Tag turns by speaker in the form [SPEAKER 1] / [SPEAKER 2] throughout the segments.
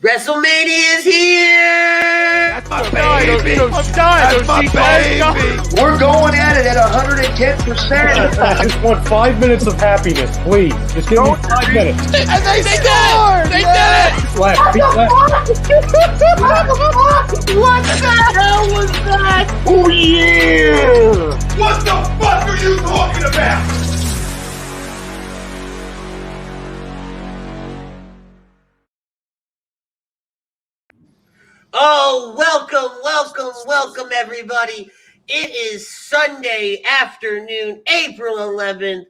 [SPEAKER 1] WrestleMania is here!
[SPEAKER 2] That's my baby! That's my baby!
[SPEAKER 3] We're going at it at 110%.
[SPEAKER 4] I just want 5 minutes of happiness, please. Just give me 5 minutes.
[SPEAKER 2] And they did it! They did it!
[SPEAKER 4] Left.
[SPEAKER 1] What the hell was that?
[SPEAKER 3] Oh, yeah!
[SPEAKER 2] What the fuck are you talking about?
[SPEAKER 1] Oh, welcome, everybody. It is Sunday afternoon, April 11th.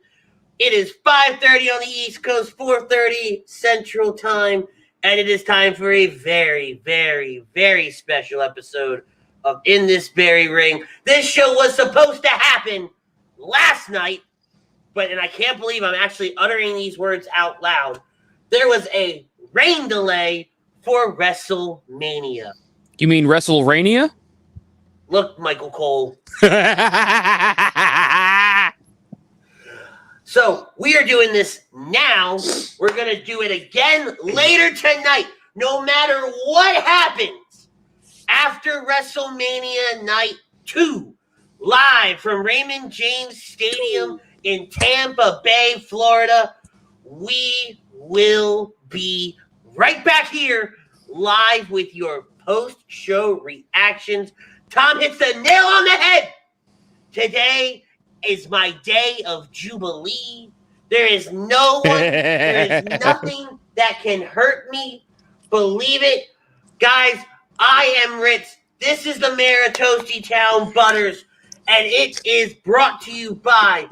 [SPEAKER 1] It is 5:30 on the East Coast, 4:30 Central Time, and it is time for a very, very, very special episode of In This Very Ring. This show was supposed to happen last night, and I can't believe I'm actually uttering these words out loud. There was a rain delay for WrestleMania.
[SPEAKER 5] You mean WrestleRania?
[SPEAKER 1] Look, Michael Cole. So we are doing this now. We're going to do it again later tonight. No matter what happens after WrestleMania Night 2, live from Raymond James Stadium in Tampa Bay, Florida, we will be right back here live with your post-show reactions. Tom hits the nail on the head. Today is my day of jubilee. There is there is nothing that can hurt me. Believe it. Guys, I am Ritz. This is the mayor of Toasty Town Butters, and it is brought to you by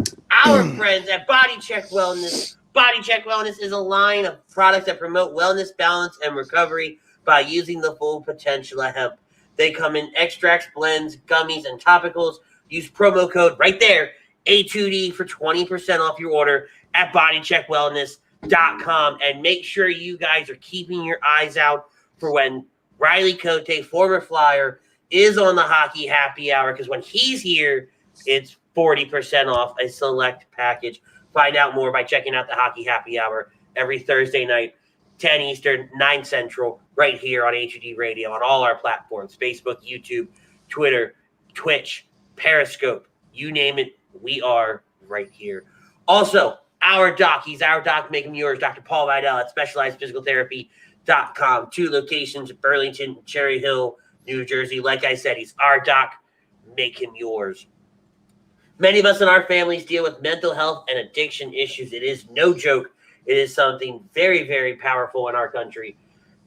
[SPEAKER 1] our friends at Body Check Wellness. Body Check Wellness is a line of products that promote wellness, balance, and recovery by using the full potential of hemp. They come in extracts, blends, gummies, and topicals. Use promo code right there, A2D, for 20% off your order at bodycheckwellness.com. And make sure you guys are keeping your eyes out for when Riley Cote, former Flyer, is on the Hockey Happy Hour, because when he's here, it's 40% off a select package. Find out more by checking out the Hockey Happy Hour every Thursday night, 10 Eastern, 9 Central, right here on HUD Radio on all our platforms, Facebook, YouTube, Twitter, Twitch, Periscope, you name it, we are right here. Also, our doc, he's our doc, make him yours, Dr. Paul Vidal at SpecializedPhysicalTherapy.com. 2 locations, Burlington, Cherry Hill, New Jersey. Like I said, he's our doc, make him yours. Many of us in our families deal with mental health and addiction issues. It is no joke. It is something very, very powerful in our country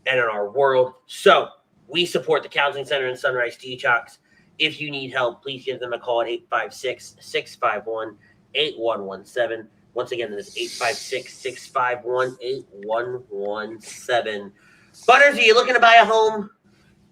[SPEAKER 1] and in our world. So we support the Counseling Center in Sunrise Detox. If you need help, please give them a call at 856-651-8117. Once again, that is 856-651-8117. Butters, are you looking to buy a home?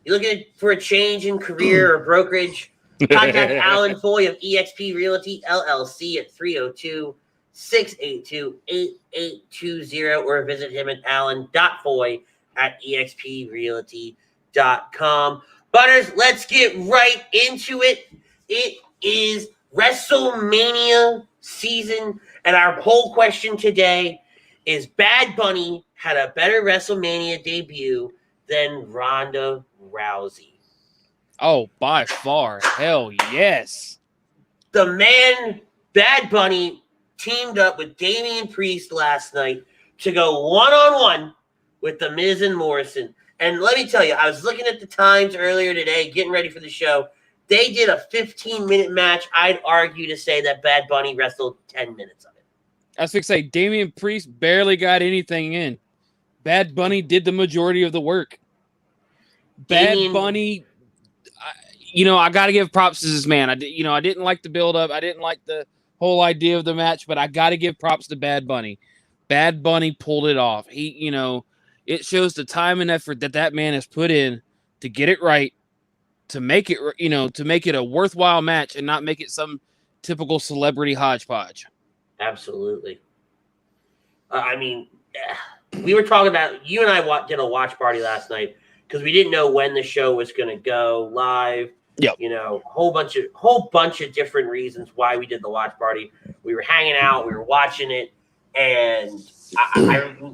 [SPEAKER 1] You looking for a change in career or brokerage? Contact Alan Foy of eXp Realty LLC at 302-682-8820 or visit him at alan.foy@exprealty.com. Butters, let's get right into it. It is WrestleMania season, and our poll question today is: Bad Bunny had a better WrestleMania debut than Ronda Rousey?
[SPEAKER 5] Oh, by far. Hell yes.
[SPEAKER 1] The man, Bad Bunny, teamed up with Damian Priest last night to go one-on-one with the Miz and Morrison. And let me tell you, I was looking at the times earlier today, getting ready for the show. They did a 15-minute match. I'd argue to say that Bad Bunny wrestled 10 minutes of it.
[SPEAKER 5] I was going to say, Damian Priest barely got anything in. Bad Bunny did the majority of the work. Bad Bunny, I got to give props to this man. I didn't like the build-up. I didn't like the whole idea of the match, but I got to give props to Bad Bunny. Bad Bunny pulled it off. It shows the time and effort that man has put in to get it right, to make it, to make it a worthwhile match and not make it some typical celebrity hodgepodge.
[SPEAKER 1] Absolutely. We were talking about, you and I did a watch party last night because we didn't know when the show was going to go live.
[SPEAKER 5] Yep.
[SPEAKER 1] Whole bunch of different reasons why we did the watch party. We were hanging out, we were watching it, and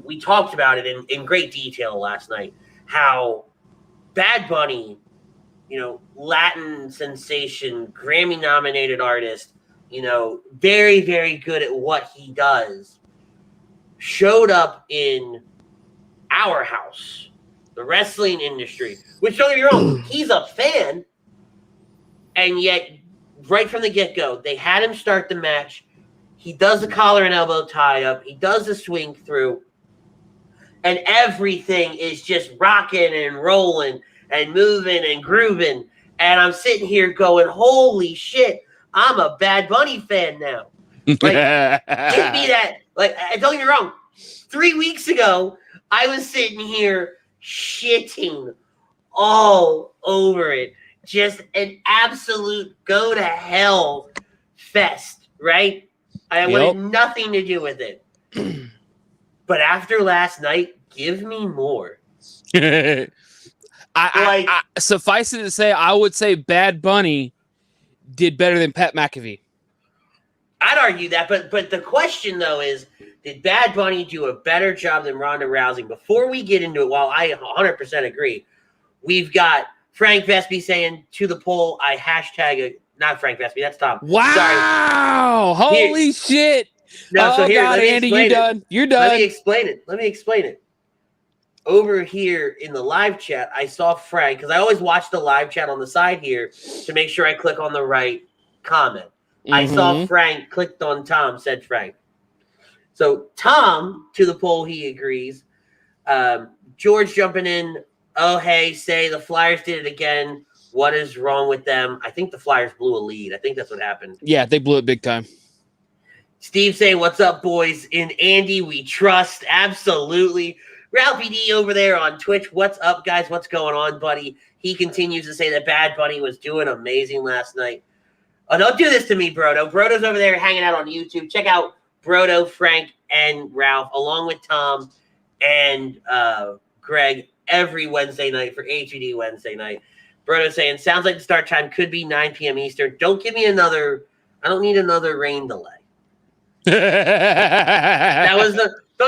[SPEAKER 1] we talked about it in great detail last night. how Bad Bunny, Latin sensation, Grammy-nominated artist, very, very good at what he does, showed up in our house, the wrestling industry, which, don't get me wrong, he's a fan, and yet, right from the get-go, they had him start the match. He does the collar and elbow tie-up. He does the swing through. And everything is just rocking and rolling and moving and grooving. And I'm sitting here going, holy shit, I'm a Bad Bunny fan now. Like, give me that. Like, don't get me wrong. 3 weeks ago, I was sitting here shitting all over it. Just an absolute go-to-hell fest, right? I wanted nothing to do with it. But after last night, give me more.
[SPEAKER 5] I suffice it to say, I would say Bad Bunny did better than Pat McAfee.
[SPEAKER 1] I'd argue that, but the question, though, is, did Bad Bunny do a better job than Ronda Rousey? Before we get into it, while I 100% agree, we've got Frank Vespi saying, to the poll, I hashtag it. Not Frank Vespi, that's Tom.
[SPEAKER 5] Wow!
[SPEAKER 1] Sorry.
[SPEAKER 5] Holy shit!
[SPEAKER 1] No, so here,
[SPEAKER 5] God,
[SPEAKER 1] let me
[SPEAKER 5] Andy,
[SPEAKER 1] explain
[SPEAKER 5] you're done. You're done.
[SPEAKER 1] Let me explain it. Over here in the live chat, I saw Frank, because I always watch the live chat on the side here to make sure I click on the right comment. Mm-hmm. I saw Frank, clicked on Tom, said Frank. So Tom, to the poll, he agrees. George jumping in. Oh, hey, say the Flyers did it again. What is wrong with them? I think the Flyers blew a lead. I think that's what happened.
[SPEAKER 5] Yeah, they blew it big time.
[SPEAKER 1] Steve saying, what's up, boys? In Andy, we trust. Absolutely. Ralphie D over there on Twitch. What's up, guys? What's going on, buddy? He continues to say that Bad Bunny was doing amazing last night. Oh, don't do this to me, Brodo. Brodo's over there hanging out on YouTube. Check out Brodo, Frank, and Ralph, along with Tom and Greg, every Wednesday night for HUD Wednesday night. Brodo saying, sounds like the start time could be 9 p.m. Eastern. Don't give me I don't need another rain delay. Don't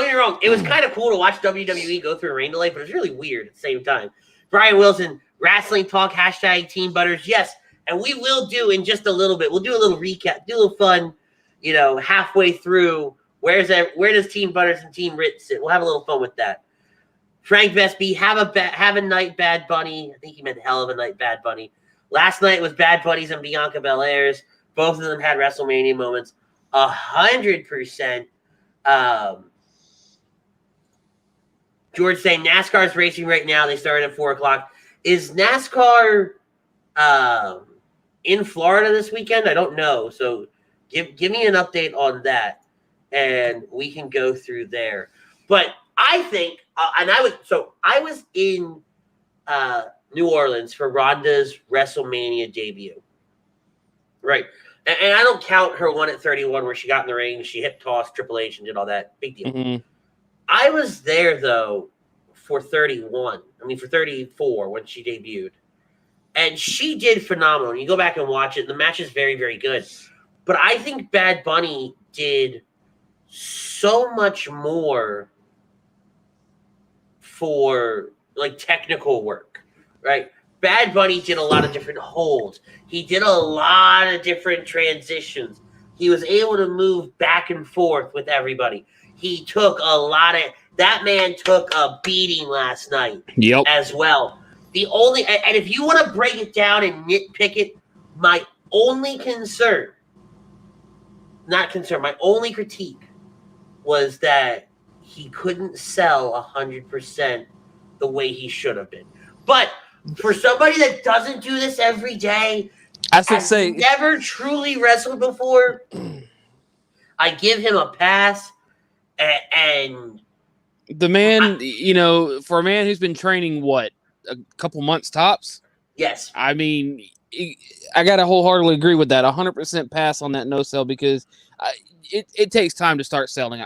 [SPEAKER 1] get me wrong. It was kind of cool to watch WWE go through a rain delay, but it was really weird at the same time. Brian Wilson, Wrestling Talk, hashtag Team Butters. Yes, and we will do in just a little bit. We'll do a little recap, do a little fun, halfway through. Where does Team Butters and Team Ritz sit? We'll have a little fun with that. Frank Vespi, have a night, Bad Bunny. I think he meant hell of a night, Bad Bunny. Last night was Bad Bunny's and Bianca Bel Air's. Both of them had WrestleMania moments. 100%. George saying NASCAR's racing right now. They started at 4 o'clock. Is NASCAR in Florida this weekend? I don't know. So give me an update on that, and we can go through there. But I think, I was in New Orleans for Ronda's WrestleMania debut, right? And I don't count her one at 31 where she got in the ring, she hip tossed Triple H and did all that. Big deal. Mm-hmm. I was there, though, for 34 when she debuted. And she did phenomenal. You go back and watch it, the match is very, very good. But I think Bad Bunny did so much more for technical work, right? Bad Bunny did a lot of different holds. He did a lot of different transitions. He was able to move back and forth with everybody. He took that man took a beating last night as well. And if you want to break it down and nitpick it, my only critique was that he couldn't sell 100% the way he should have been. But for somebody that doesn't do this every day, never truly wrestled before, I give him a pass. And
[SPEAKER 5] the man, for a man who's been training, a couple months tops?
[SPEAKER 1] Yes.
[SPEAKER 5] I mean, I got to wholeheartedly agree with that. 100% pass on that no sell because it takes time to start selling.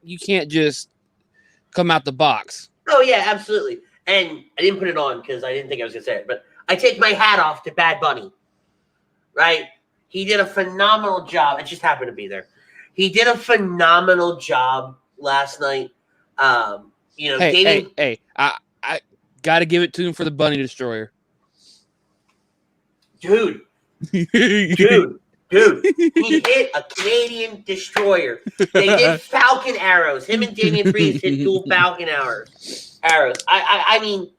[SPEAKER 5] You can't just come out the box.
[SPEAKER 1] Oh, yeah, absolutely. And I didn't put it on because I didn't think I was going to say it, but I take my hat off to Bad Bunny, right? He did a phenomenal job. It just happened to be there. He did a phenomenal job last night.
[SPEAKER 5] Got to give it to him for the Bunny Destroyer.
[SPEAKER 1] Dude. He hit a Canadian destroyer. They did Falcon arrows. Him and Damian Priest hit dual Falcon arrows. I mean,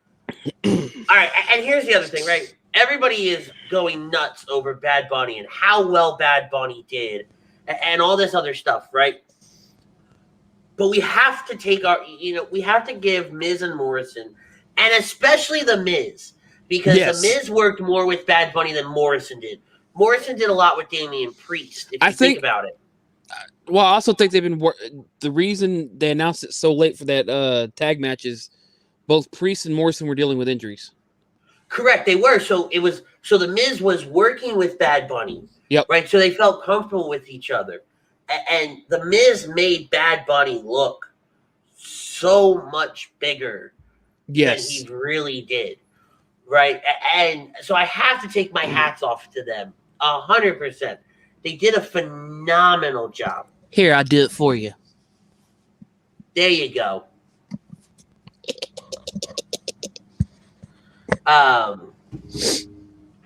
[SPEAKER 1] all right. And here's the other thing, right? Everybody is going nuts over Bad Bunny and how well Bad Bunny did and all this other stuff, right? But we have to take we have to give Miz and Morrison, and especially the Miz, because the Miz worked more with Bad Bunny than Morrison did. Morrison did a lot with Damian Priest, if you think about it.
[SPEAKER 5] Well, I also think they've been the reason they announced it so late for that tag match is both Priest and Morrison were dealing with injuries.
[SPEAKER 1] Correct, they were. So the Miz was working with Bad Bunny.
[SPEAKER 5] Yep.
[SPEAKER 1] Right, so they felt comfortable with each other. And the Miz made Bad Bunny look so much bigger than he really did. Right? And so I have to take my hats off to them. 100%. They did a phenomenal job.
[SPEAKER 5] Here, I did it for you.
[SPEAKER 1] There you go.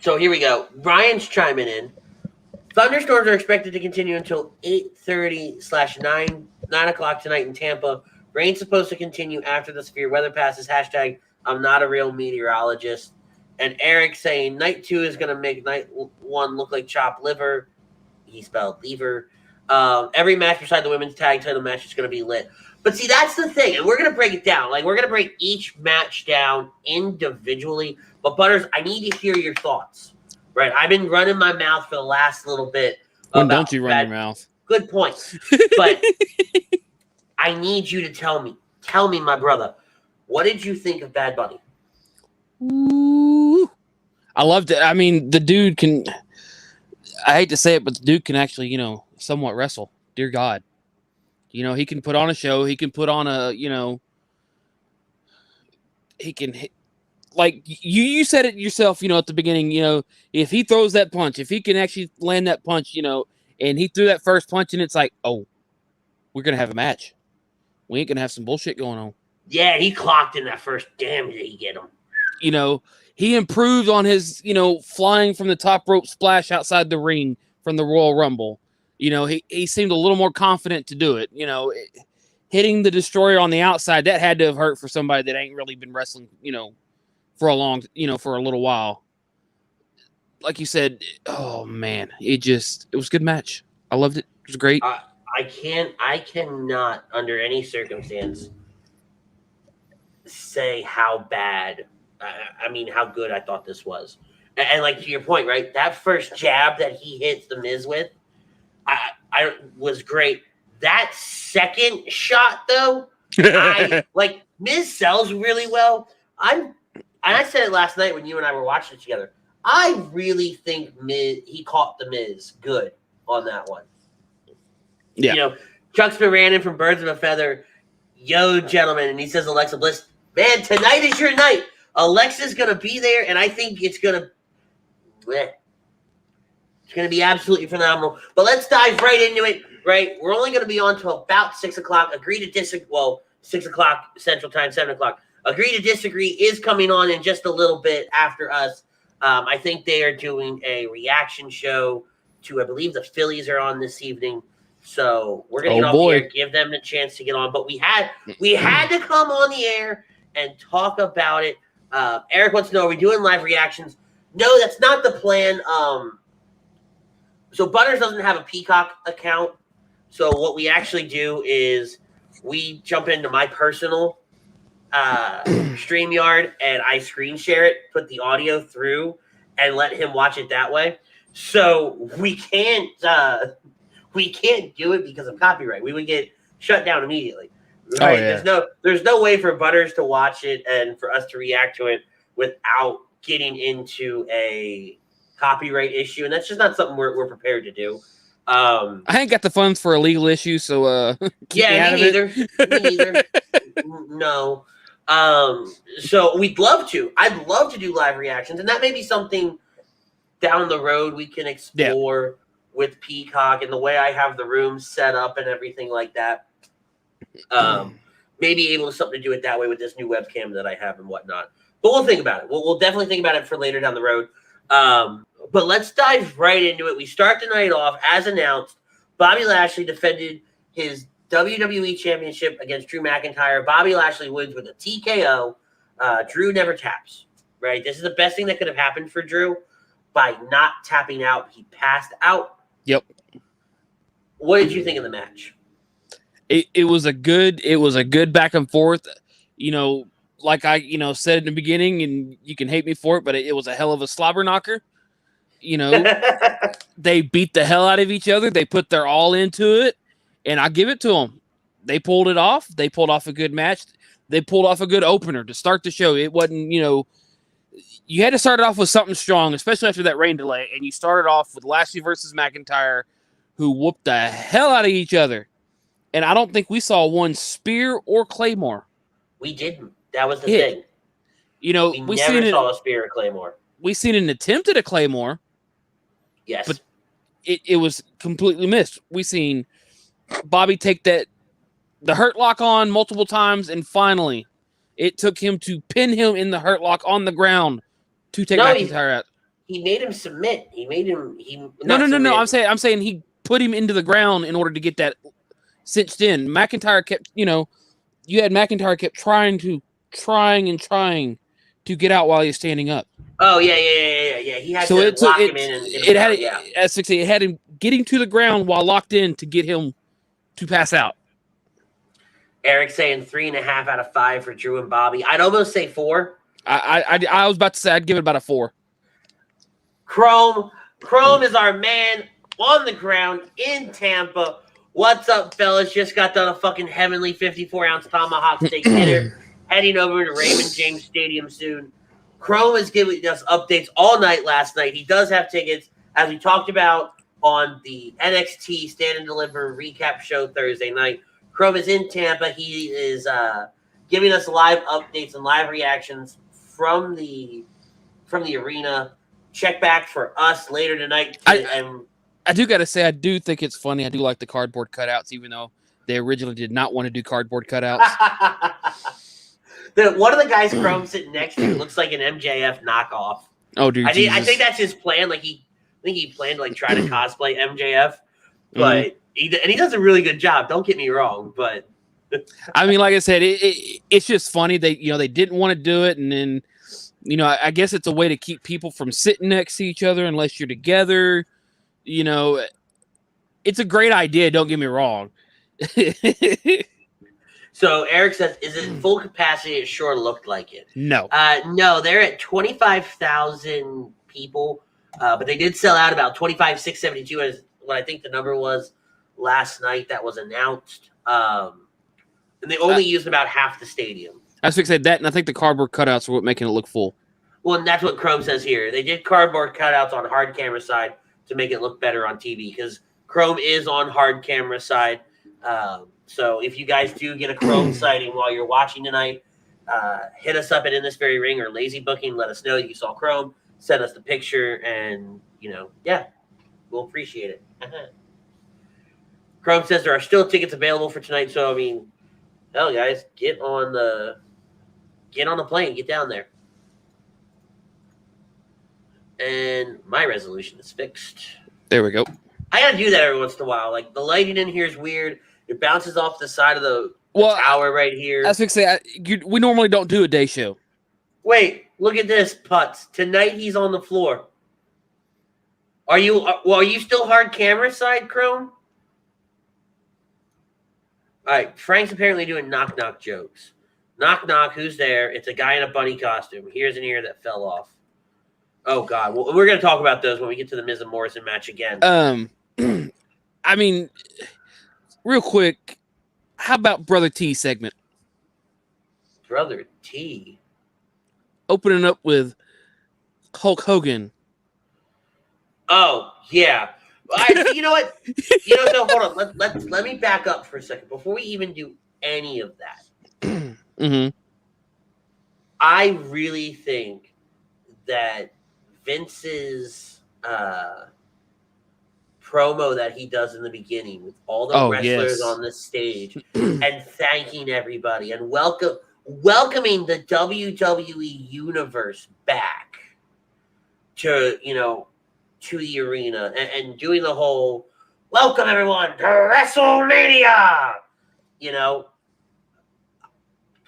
[SPEAKER 1] So here we go. Ryan's chiming in. Thunderstorms are expected to continue until 8:30/9 o'clock tonight in Tampa. Rain's supposed to continue after the severe weather passes. # I'm not a real meteorologist. And Eric saying night 2 is going to make night 1 look like chopped liver. He spelled lever. Every match beside the women's tag title match is going to be lit. But see, that's the thing. And we're going to break it down. Like, we're going to break each match down individually. But, Butters, I need to hear your thoughts. Right? I've been running my mouth for the last little bit.
[SPEAKER 5] When don't you run your mouth?
[SPEAKER 1] Good point. But I need you to tell me. Tell me, my brother. What did you think of Bad Bunny?
[SPEAKER 5] Ooh. I loved it. I mean, the dude can, I hate to say it, but the dude can actually, somewhat wrestle. Dear God. He can put on a show. He can put on a, he can hit. Like you said it yourself, at the beginning, if he throws that punch, if he can actually land that punch, and he threw that first punch and it's like, oh, we're going to have a match. We ain't going to have some bullshit going on.
[SPEAKER 1] Yeah, he clocked in that first. Damn, did he get him?
[SPEAKER 5] He improved on his, flying from the top rope splash outside the ring from the Royal Rumble. He seemed a little more confident to do it. Hitting the Destroyer on the outside, that had to have hurt for somebody that ain't really been wrestling, for a little while. Like you said, oh man, it was a good match. I loved it. It was great.
[SPEAKER 1] I cannot under any circumstance say how bad, how good I thought this was. And like to your point, right? That first jab that he hits the Miz with, I was great. That second shot though, Miz sells really well. I said it last night when you and I were watching it together. I really think he caught the Miz good on that one. Yeah. Chuck's been ran in from Birds of a Feather. Yo, gentlemen. And he says, Alexa Bliss, man, tonight is your night. Alexa's going to be there, and I think it's going to be absolutely phenomenal. But let's dive right into it, right? We're only going to be on till about 6 o'clock. Agree to disagree. Well, 6 o'clock Central Time, 7 o'clock. Agree to Disagree is coming on in just a little bit after us. I think they are doing a reaction show to, I believe the Phillies are on this evening. So we're going to get off the air, give them a chance to get on. But we had to come on the air and talk about it. Eric wants to know, are we doing live reactions? No, that's not the plan. So Butters doesn't have a Peacock account. So what we actually do is we jump into my personal StreamYard and I screen share it, put the audio through, and let him watch it that way. So we can't do it because of copyright. We would get shut down immediately. Right? Oh, yeah. There's no way for Butters to watch it and for us to react to it without getting into a copyright issue, and that's just not something we're prepared to do.
[SPEAKER 5] I ain't got the funds for a legal issue, so
[SPEAKER 1] yeah, me neither. No. So we'd love to. I'd love to do live reactions, and that may be something down the road we can explore with Peacock and the way I have the room set up and everything like that. maybe able to something to do it that way with this new webcam that I have and whatnot. But we'll think about it. We'll definitely think about it for later down the road. But let's dive right into it. We start the night off as announced. Bobby Lashley defended his WWE Championship against Drew McIntyre. Bobby Lashley wins with a TKO. Drew never taps. Right? This is the best thing that could have happened for Drew by not tapping out. He passed out.
[SPEAKER 5] Yep.
[SPEAKER 1] What did you think of the match?
[SPEAKER 5] It was a good back and forth. You know, like I said in the beginning, and you can hate me for it, but it was a hell of a slobber knocker. You know, they beat the hell out of each other. They put their all into it, and I give it to them. They pulled it off. They pulled off a good match. They pulled off a good opener to start the show. It wasn't, you had to start it off with something strong, especially after that rain delay, and you started off with Lashley versus McIntyre, who whooped the hell out of each other. And I don't think we saw one spear or claymore.
[SPEAKER 1] We didn't. That was the thing.
[SPEAKER 5] We
[SPEAKER 1] never saw a spear or claymore.
[SPEAKER 5] We seen an attempt at a claymore.
[SPEAKER 1] Yes.
[SPEAKER 5] But it was completely missed. We seen Bobby take the hurt lock on multiple times, and finally it took him to pin him in the hurt lock on the ground to take McIntyre out.
[SPEAKER 1] He made him submit.
[SPEAKER 5] No. I'm saying he put him into the ground in order to get that cinched in. McIntyre kept, you had McIntyre kept trying to get out while he was standing up.
[SPEAKER 1] Oh yeah. He had to lock him in.
[SPEAKER 5] It had him getting to the ground while locked in to get him to pass out.
[SPEAKER 1] Eric saying 3.5 out of 5 for Drew and Bobby. I'd almost say 4.
[SPEAKER 5] I was about to say I'd give it about a 4.
[SPEAKER 1] Chrome is our man on the ground in Tampa. What's up, fellas? Just got done a fucking heavenly 54-ounce tomahawk steak dinner. Heading over to Raymond James Stadium soon. Chrome is giving us updates all night last night. He does have tickets, as we talked about on the NXT Stand and Deliver recap show Thursday night. Chrome is in Tampa. He is giving us live updates and live reactions from the arena. Check back for us later tonight.
[SPEAKER 5] I do got to say, I do think it's funny. I do like the cardboard cutouts, even though they originally did not want to do cardboard cutouts.
[SPEAKER 1] One of the guys Chrome sitting next to looks like an MJF knockoff.
[SPEAKER 5] Oh, dude!
[SPEAKER 1] I think that's his plan. Like he planned to try to cosplay MJF, but he does a really good job. Don't get me wrong, but
[SPEAKER 5] I mean, like I said, it's just funny. They didn't want to do it, and then I guess it's a way to keep people from sitting next to each other unless you're together. It's a great idea. Don't get me wrong.
[SPEAKER 1] So Eric says, is it full capacity? It sure looked like it.
[SPEAKER 5] No.
[SPEAKER 1] No, they're at 25,000 people, but they did sell out about 25,672 is what I think the number was last night that was announced. And they only used about half the stadium.
[SPEAKER 5] I was fixing that, and I think the cardboard cutouts are what making it look full.
[SPEAKER 1] Well, and that's what Chrome says here. They did cardboard cutouts on hard camera side to make it look better on TV because Chrome is on hard camera side. So if you guys do get a Chrome sighting while you're watching tonight, hit us up at In This Very Ring or Lazy Booking. Let us know that you saw Chrome. Send us the picture, and we'll appreciate it. Chrome says there are still tickets available for tonight. So I mean, hell, guys, get on the plane, get down there. And my resolution is fixed.
[SPEAKER 5] There we go.
[SPEAKER 1] I gotta do that every once in a while. Like the lighting in here is weird. It bounces off the side of the tower right here.
[SPEAKER 5] I was going to say, we normally don't do a day show.
[SPEAKER 1] Wait, look at this, Putz. Tonight he's on the floor. Are you still hard camera side, Chrome? All right, Frank's apparently doing knock-knock jokes. Knock-knock, who's there? It's a guy in a bunny costume. Here's an ear that fell off. Oh, God. Well, we're going to talk about those when we get to the Miz and Morrison match again.
[SPEAKER 5] I mean, real quick, how about Brother T segment?
[SPEAKER 1] Brother T?
[SPEAKER 5] Opening up with Hulk Hogan.
[SPEAKER 1] Oh, yeah. You know what? No, hold on. Let me back up for a second. Before we even do any of that, I really think that Vince's promo that he does in the beginning with all the wrestlers on the stage and thanking everybody and welcoming the WWE universe back to, to the arena and doing the whole welcome everyone to WrestleMania.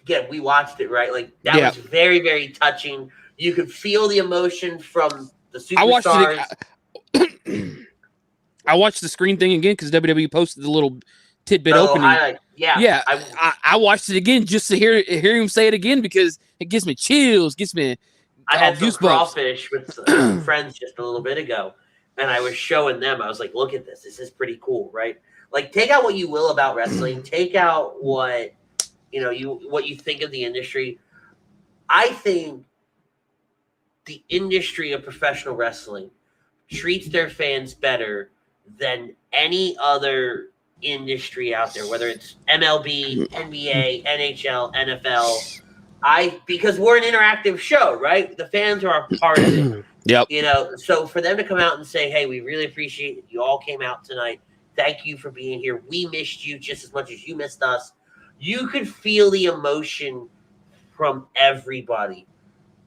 [SPEAKER 1] Again, we watched it, right? Like that was very, very touching. You could feel the emotion from the superstars.
[SPEAKER 5] I watched the screen thing again because WWE posted the little tidbit opening.
[SPEAKER 1] Highlight. Yeah.
[SPEAKER 5] I watched it again just to hear him say it again because it gives me chills,
[SPEAKER 1] I had some
[SPEAKER 5] goosebumps.
[SPEAKER 1] crawfish with some friends just a little bit ago, and I was showing them. I was like, "Look at this. This is pretty cool, right? Like, take out what you will about wrestling. Take out what you think of the industry. I think the industry of professional wrestling treats their fans better than any other industry out there, whether it's MLB, NBA, NHL, NFL. Because we're an interactive show, right? The fans are a part of it.
[SPEAKER 5] Yep.
[SPEAKER 1] So for them to come out and say, hey, we really appreciate that you all came out tonight. Thank you for being here. We missed you just as much as you missed us. You could feel the emotion from everybody,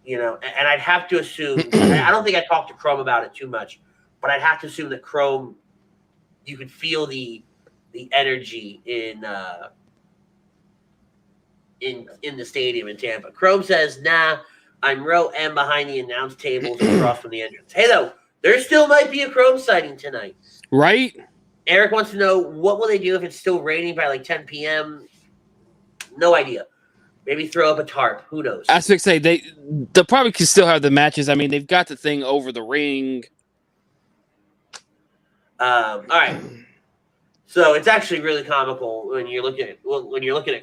[SPEAKER 1] and I'd have to assume, I don't think I talked to Chrome about it too much, but I'd have to assume that Chrome, you could feel the energy in the stadium in Tampa. Chrome says, nah, I'm row M behind the announce tables across from the entrance. Hey, though, there still might be a Chrome sighting tonight.
[SPEAKER 5] Right?
[SPEAKER 1] Eric wants to know, what will they do if it's still raining by like 10 p.m.? No idea. Maybe throw up a tarp. Who knows?
[SPEAKER 5] I was going to say, they probably could still have the matches. I mean, they've got the thing over the ring.
[SPEAKER 1] All right. So it's actually really comical when you're looking at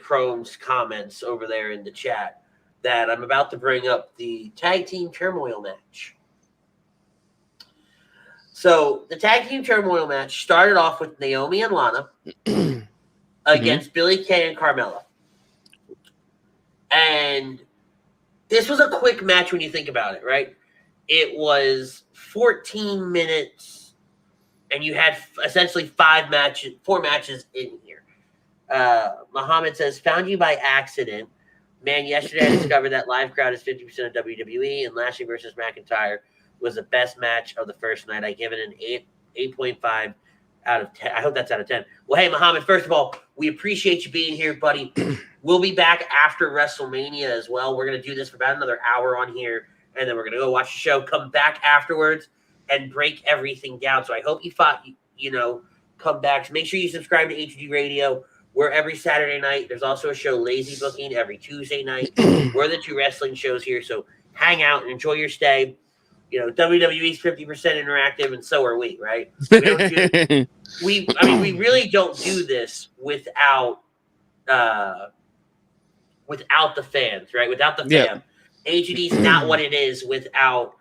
[SPEAKER 1] Chrome's comments over there in the chat that I'm about to bring up the tag team turmoil match. So the tag team turmoil match started off with Naomi and Lana against Billie Kay and Carmella. And this was a quick match when you think about it, right? It was 14 minutes, and you had essentially 4 matches in here. Muhammad says, found you by accident. Man, yesterday I discovered that live crowd is 50% of WWE, and Lashley versus McIntyre was the best match of the first night. I give it an 8.5 out of 10. I hope that's out of 10. Well, hey, Muhammad, first of all, we appreciate you being here, buddy. We'll be back after WrestleMania as well. We're going to do this for about another hour on here, and then we're going to go watch the show, come back afterwards, and break everything down. So I hope you come back. So make sure you subscribe to HG Radio. We're every Saturday night. There's also a show, Lazy Booking, every Tuesday night. We're the 2 wrestling shows here, so hang out and enjoy your stay. WWE's 50% interactive, and so are we, right? We really don't do this without the fans, right? Without the fam. HGD's not what it is without,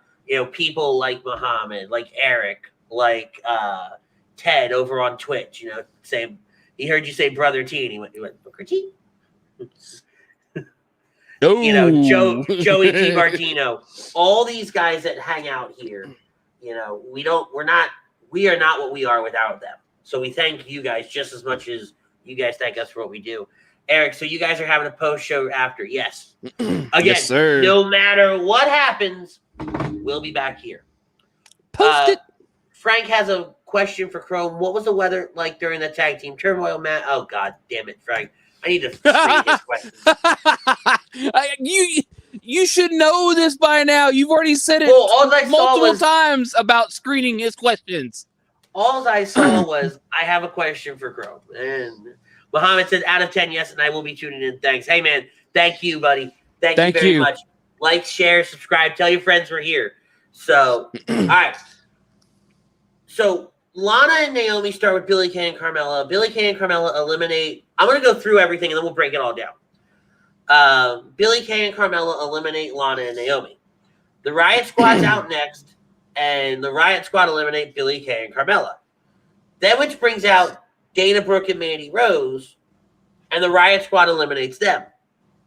[SPEAKER 1] people like Muhammad, like Eric, like Ted over on Twitch, saying, he heard you say Brother T, and he went Booker T?
[SPEAKER 5] No.
[SPEAKER 1] Joey T. Martino, all these guys that hang out here, we are not what we are without them. So we thank you guys just as much as you guys thank us for what we do. Eric, so you guys are having a post show after. Yes. Again,
[SPEAKER 5] yes, sir.
[SPEAKER 1] No matter what happens, we'll be back here.
[SPEAKER 5] Post it.
[SPEAKER 1] Frank has a question for Chrome. What was the weather like during the tag team turmoil match? Oh, God damn it, Frank. I need to screen his question. You should know this by now. You've already said it multiple times about screening his questions. All I saw was, I have a question for Chrome. And Muhammad said, out of 10, yes, and I will be tuning in. Thanks. Hey, man, thank you, buddy. Thank you very much. Like, share, subscribe. Tell your friends we're here. So, all right. So, Lana and Naomi start with Billie Kay and Carmella. Billie Kay and Carmella eliminate. I'm going to go through everything, and then we'll break it all down. Billie Kay and Carmella eliminate Lana and Naomi. The Riot Squad's out next, and the Riot Squad eliminate Billie Kay and Carmella. Then which brings out Dana Brooke and Mandy Rose, and the Riot Squad eliminates them.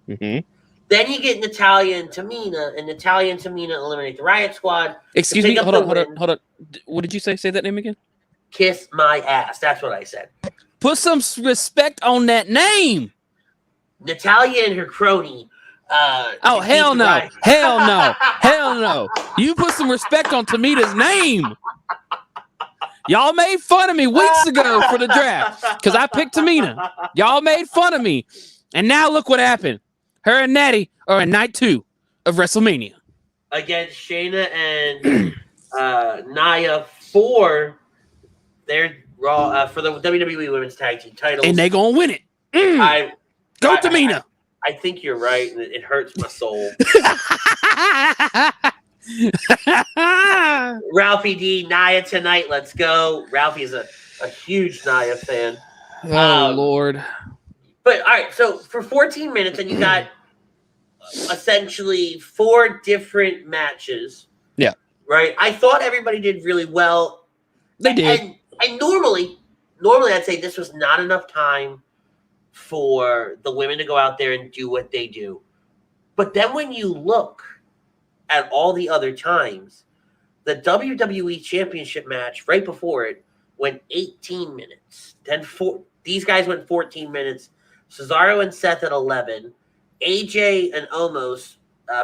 [SPEAKER 5] Mm-hmm.
[SPEAKER 1] Then you get Natalya and Tamina, and Natalya and Tamina eliminate the Riot Squad.
[SPEAKER 5] Excuse me, hold on. What did you say? Say that name again.
[SPEAKER 1] kiss my ass. That's what I said.
[SPEAKER 5] Put some respect on that name.
[SPEAKER 1] Natalya and her crony.
[SPEAKER 5] Oh, hell no. Hell no. Hell no. You put some respect on Tamina's name. Y'all made fun of me weeks ago for the draft because I picked Tamina. Y'all made fun of me. And now look what happened. Her and Natty are in night 2 of WrestleMania.
[SPEAKER 1] Against Shayna and Nia for their Raw for the WWE Women's Tag Team titles.
[SPEAKER 5] And they gonna win it. Go Tamina.
[SPEAKER 1] I think you're right, and it hurts my soul. Ralphie D, Nia tonight. Let's go. Ralphie is a huge Nia fan.
[SPEAKER 5] Oh, Lord.
[SPEAKER 1] But, all right, so for 14 minutes, and you got essentially 4 different matches.
[SPEAKER 5] Yeah.
[SPEAKER 1] Right? I thought everybody did really well.
[SPEAKER 5] They did.
[SPEAKER 1] And normally I'd say this was not enough time for the women to go out there and do what they do. But then when you look at all the other times, the WWE Championship match right before it went 18 minutes. Then these guys went 14 minutes. Cesaro and Seth at 11. AJ and Omos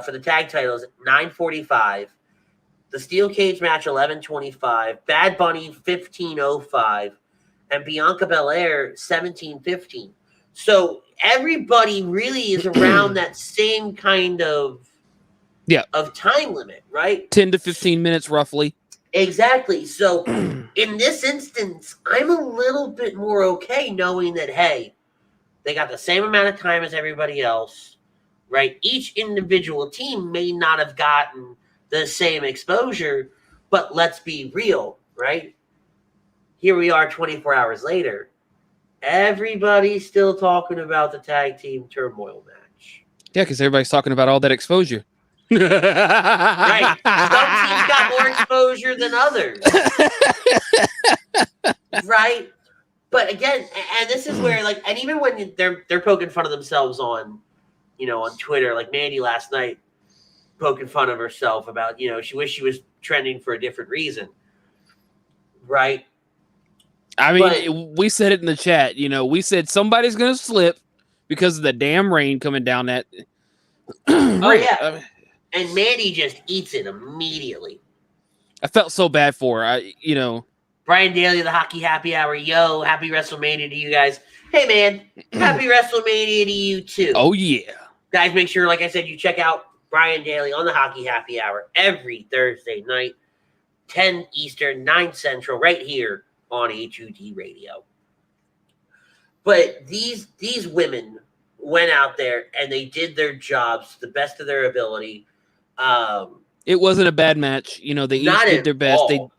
[SPEAKER 1] for the tag titles at 9:45. The Steel Cage match 11:25. Bad Bunny 15:05. And Bianca Bel Air 17:15. So everybody really is around that same kind of time limit, right?
[SPEAKER 5] 10 to 15 minutes roughly.
[SPEAKER 1] Exactly. So in this instance, I'm a little bit more okay knowing that, hey, they got the same amount of time as everybody else, right? Each individual team may not have gotten the same exposure, but let's be real, right? Here we are 24 hours later. Everybody's still talking about the tag team turmoil match.
[SPEAKER 5] Yeah, because everybody's talking about all that exposure.
[SPEAKER 1] Right. Some teams got more exposure than others. Right? But again, and this is where, like, and even when they're poking fun of themselves on, on Twitter, like Mandy last night poking fun of herself about, she wished she was trending for a different reason. Right?
[SPEAKER 5] I mean, we said it in the chat, we said somebody's going to slip because of the damn rain coming down that.
[SPEAKER 1] Oh, yeah. And Mandy just eats it immediately.
[SPEAKER 5] I felt so bad for her.
[SPEAKER 1] Brian Daly, the Hockey Happy Hour. Yo, happy WrestleMania to you guys. Hey, man, happy WrestleMania to you, too.
[SPEAKER 5] Oh, yeah.
[SPEAKER 1] Guys, make sure, like I said, you check out Brian Daly on the Hockey Happy Hour every Thursday night, 10 Eastern, 9 Central, right here on HUD Radio. But these women went out there and they did their jobs to the best of their ability.
[SPEAKER 5] It wasn't a bad match. They each did their best.
[SPEAKER 1] All.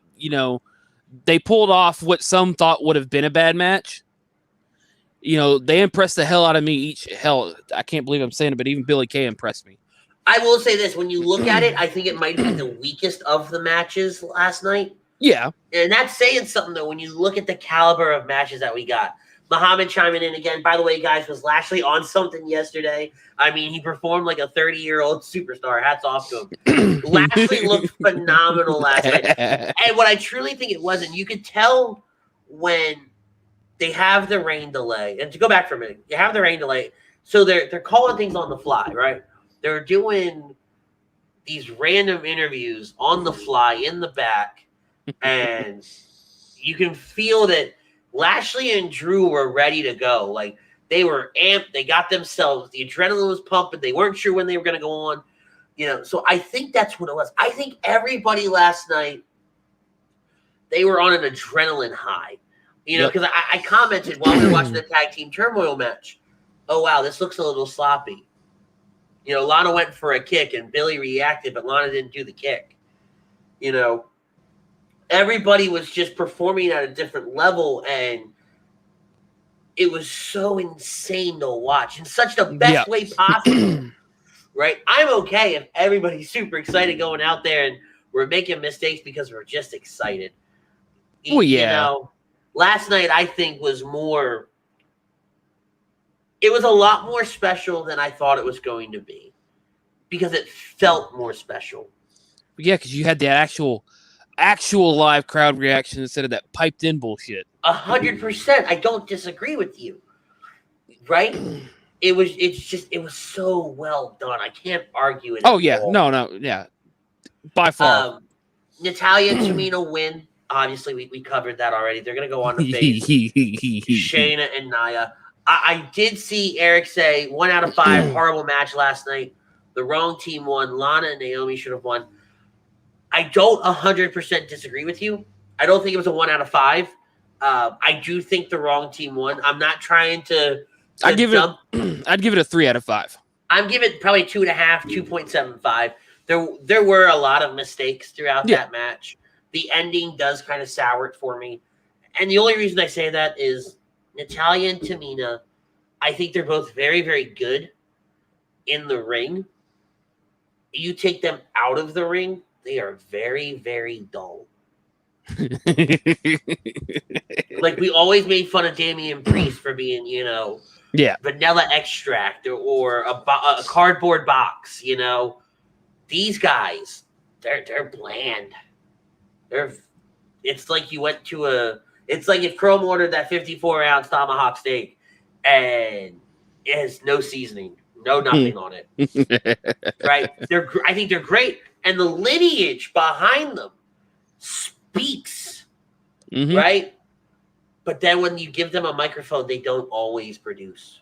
[SPEAKER 5] They pulled off what some thought would have been a bad match. They impressed the hell out of me each. Hell, I can't believe I'm saying it, but even Billy Kay impressed me.
[SPEAKER 1] I will say this. When you look at it, I think it might be the weakest of the matches last night.
[SPEAKER 5] Yeah.
[SPEAKER 1] And that's saying something, though, when you look at the caliber of matches that we got. Muhammad chiming in again. By the way, guys, was Lashley on something yesterday? I mean, he performed like a 30-year-old superstar. Hats off to him. Lashley looked phenomenal last night. And what I truly think it was, and you could tell when they have the rain delay. And to go back for a minute, you have the rain delay. So they're calling things on the fly, right? They're doing these random interviews on the fly in the back. And you can feel that Lashley and Drew were ready to go. Like, they were amped. They got themselves. The adrenaline was pumping. They weren't sure when they were going to go on. So I think that's what it was. I think everybody last night, they were on an adrenaline high. Because I commented while we were watching the tag team turmoil match. Oh, wow, this looks a little sloppy. Lana went for a kick and Billy reacted, but Lana didn't do the kick. Everybody was just performing at a different level, and it was so insane to watch in such the best way possible. Right? I'm okay if everybody's super excited going out there and we're making mistakes because we're just excited.
[SPEAKER 5] Oh, yeah.
[SPEAKER 1] Last night I think was more. It was a lot more special than I thought it was going to be because it felt more special.
[SPEAKER 5] Yeah, because you had that actual actual live crowd reaction instead of that piped in bullshit.
[SPEAKER 1] 100%. I don't disagree with you. Right? It was so well done. I can't argue it.
[SPEAKER 5] Oh yeah, no, yeah, by far.
[SPEAKER 1] Natalia and Tamina win. Obviously, we covered that already. They're gonna go on to face Shayna and Nia. I did see Eric say 1 out of 5 horrible match last night. The wrong team won. Lana and Naomi should have won. I don't 100% disagree with you. I don't think it was a 1 out of 5. I do think the wrong team won. I'm not trying to. I'd give
[SPEAKER 5] it a 3 out of 5.
[SPEAKER 1] I'm giving it probably 2.5, 2.75. There were a lot of mistakes throughout that match. The ending does kind of sour it for me. And the only reason I say that is Natalia and Tamina, I think they're both very, very good in the ring. You take them out of the ring, they are very, very dull. Like we always made fun of Damian Priest for being, vanilla extract or a cardboard box, These guys, they're bland. It's like you went to it's like if Chrome ordered that 54-ounce tomahawk steak and it has no seasoning, no nothing on it. Right? I think they're great. And the lineage behind them speaks, right? But then when you give them a microphone, they don't always produce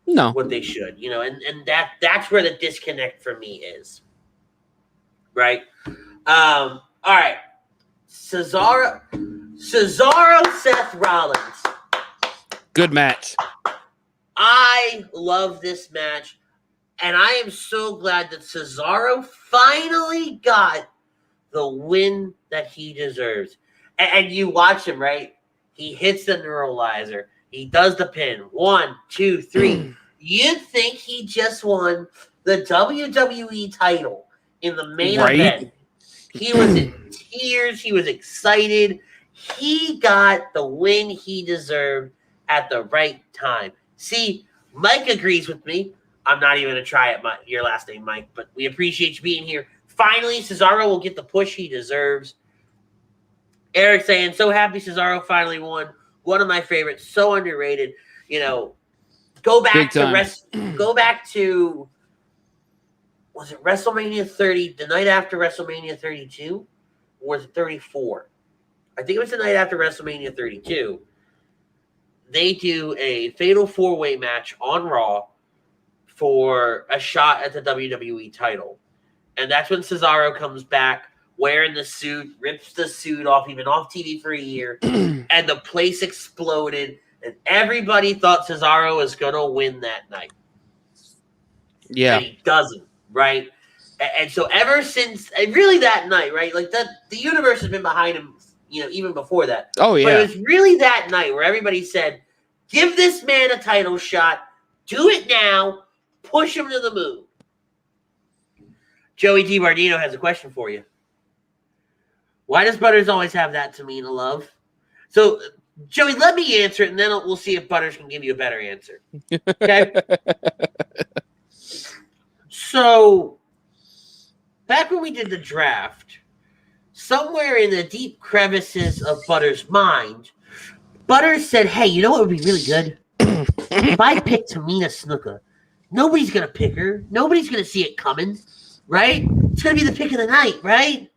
[SPEAKER 1] what they should, and that's where the disconnect for me is. Right? All right. Cesaro, Seth Rollins.
[SPEAKER 5] Good match.
[SPEAKER 1] I love this match, and I am so glad that Cesaro finally got the win that he deserves. And you watch him, right? He hits the neuralizer. He does the pin. 1, 2, 3. You'd think he just won the WWE title in the main event. He was in tears. He was excited. He got the win he deserved at the right time. See, Mike agrees with me. I'm not even going to try it, your last name, Mike, but we appreciate you being here. Finally, Cesaro will get the push he deserves. Eric saying, so happy Cesaro finally won. One of my favorites. So underrated. Go back to was it WrestleMania 30, the night after WrestleMania 32? Or was it 34? I think it was the night after WrestleMania 32. They do a fatal 4-way match on Raw for a shot at the WWE title. And that's when Cesaro comes back wearing the suit, rips the suit off, he's been off TV for a year, and the place exploded, and everybody thought Cesaro was going to win that night.
[SPEAKER 5] Yeah.
[SPEAKER 1] And he doesn't, right? And so ever since, and really that night, right? Like the universe has been behind him, even before that.
[SPEAKER 5] Oh, yeah.
[SPEAKER 1] But it was really that night where everybody said, give this man a title shot, do it now, push him to the moon. Joey DiBardino has a question for you. Why does Butters always have that Tamina love? So, Joey, let me answer it, and then we'll see if Butters can give you a better answer. Okay? So, back when we did the draft, somewhere in the deep crevices of Butters' mind, Butters said, hey, you know what would be really good? If I pick Tamina Snuka, nobody's going to pick her. Nobody's going to see it coming, right? It's going to be the pick of the night, right?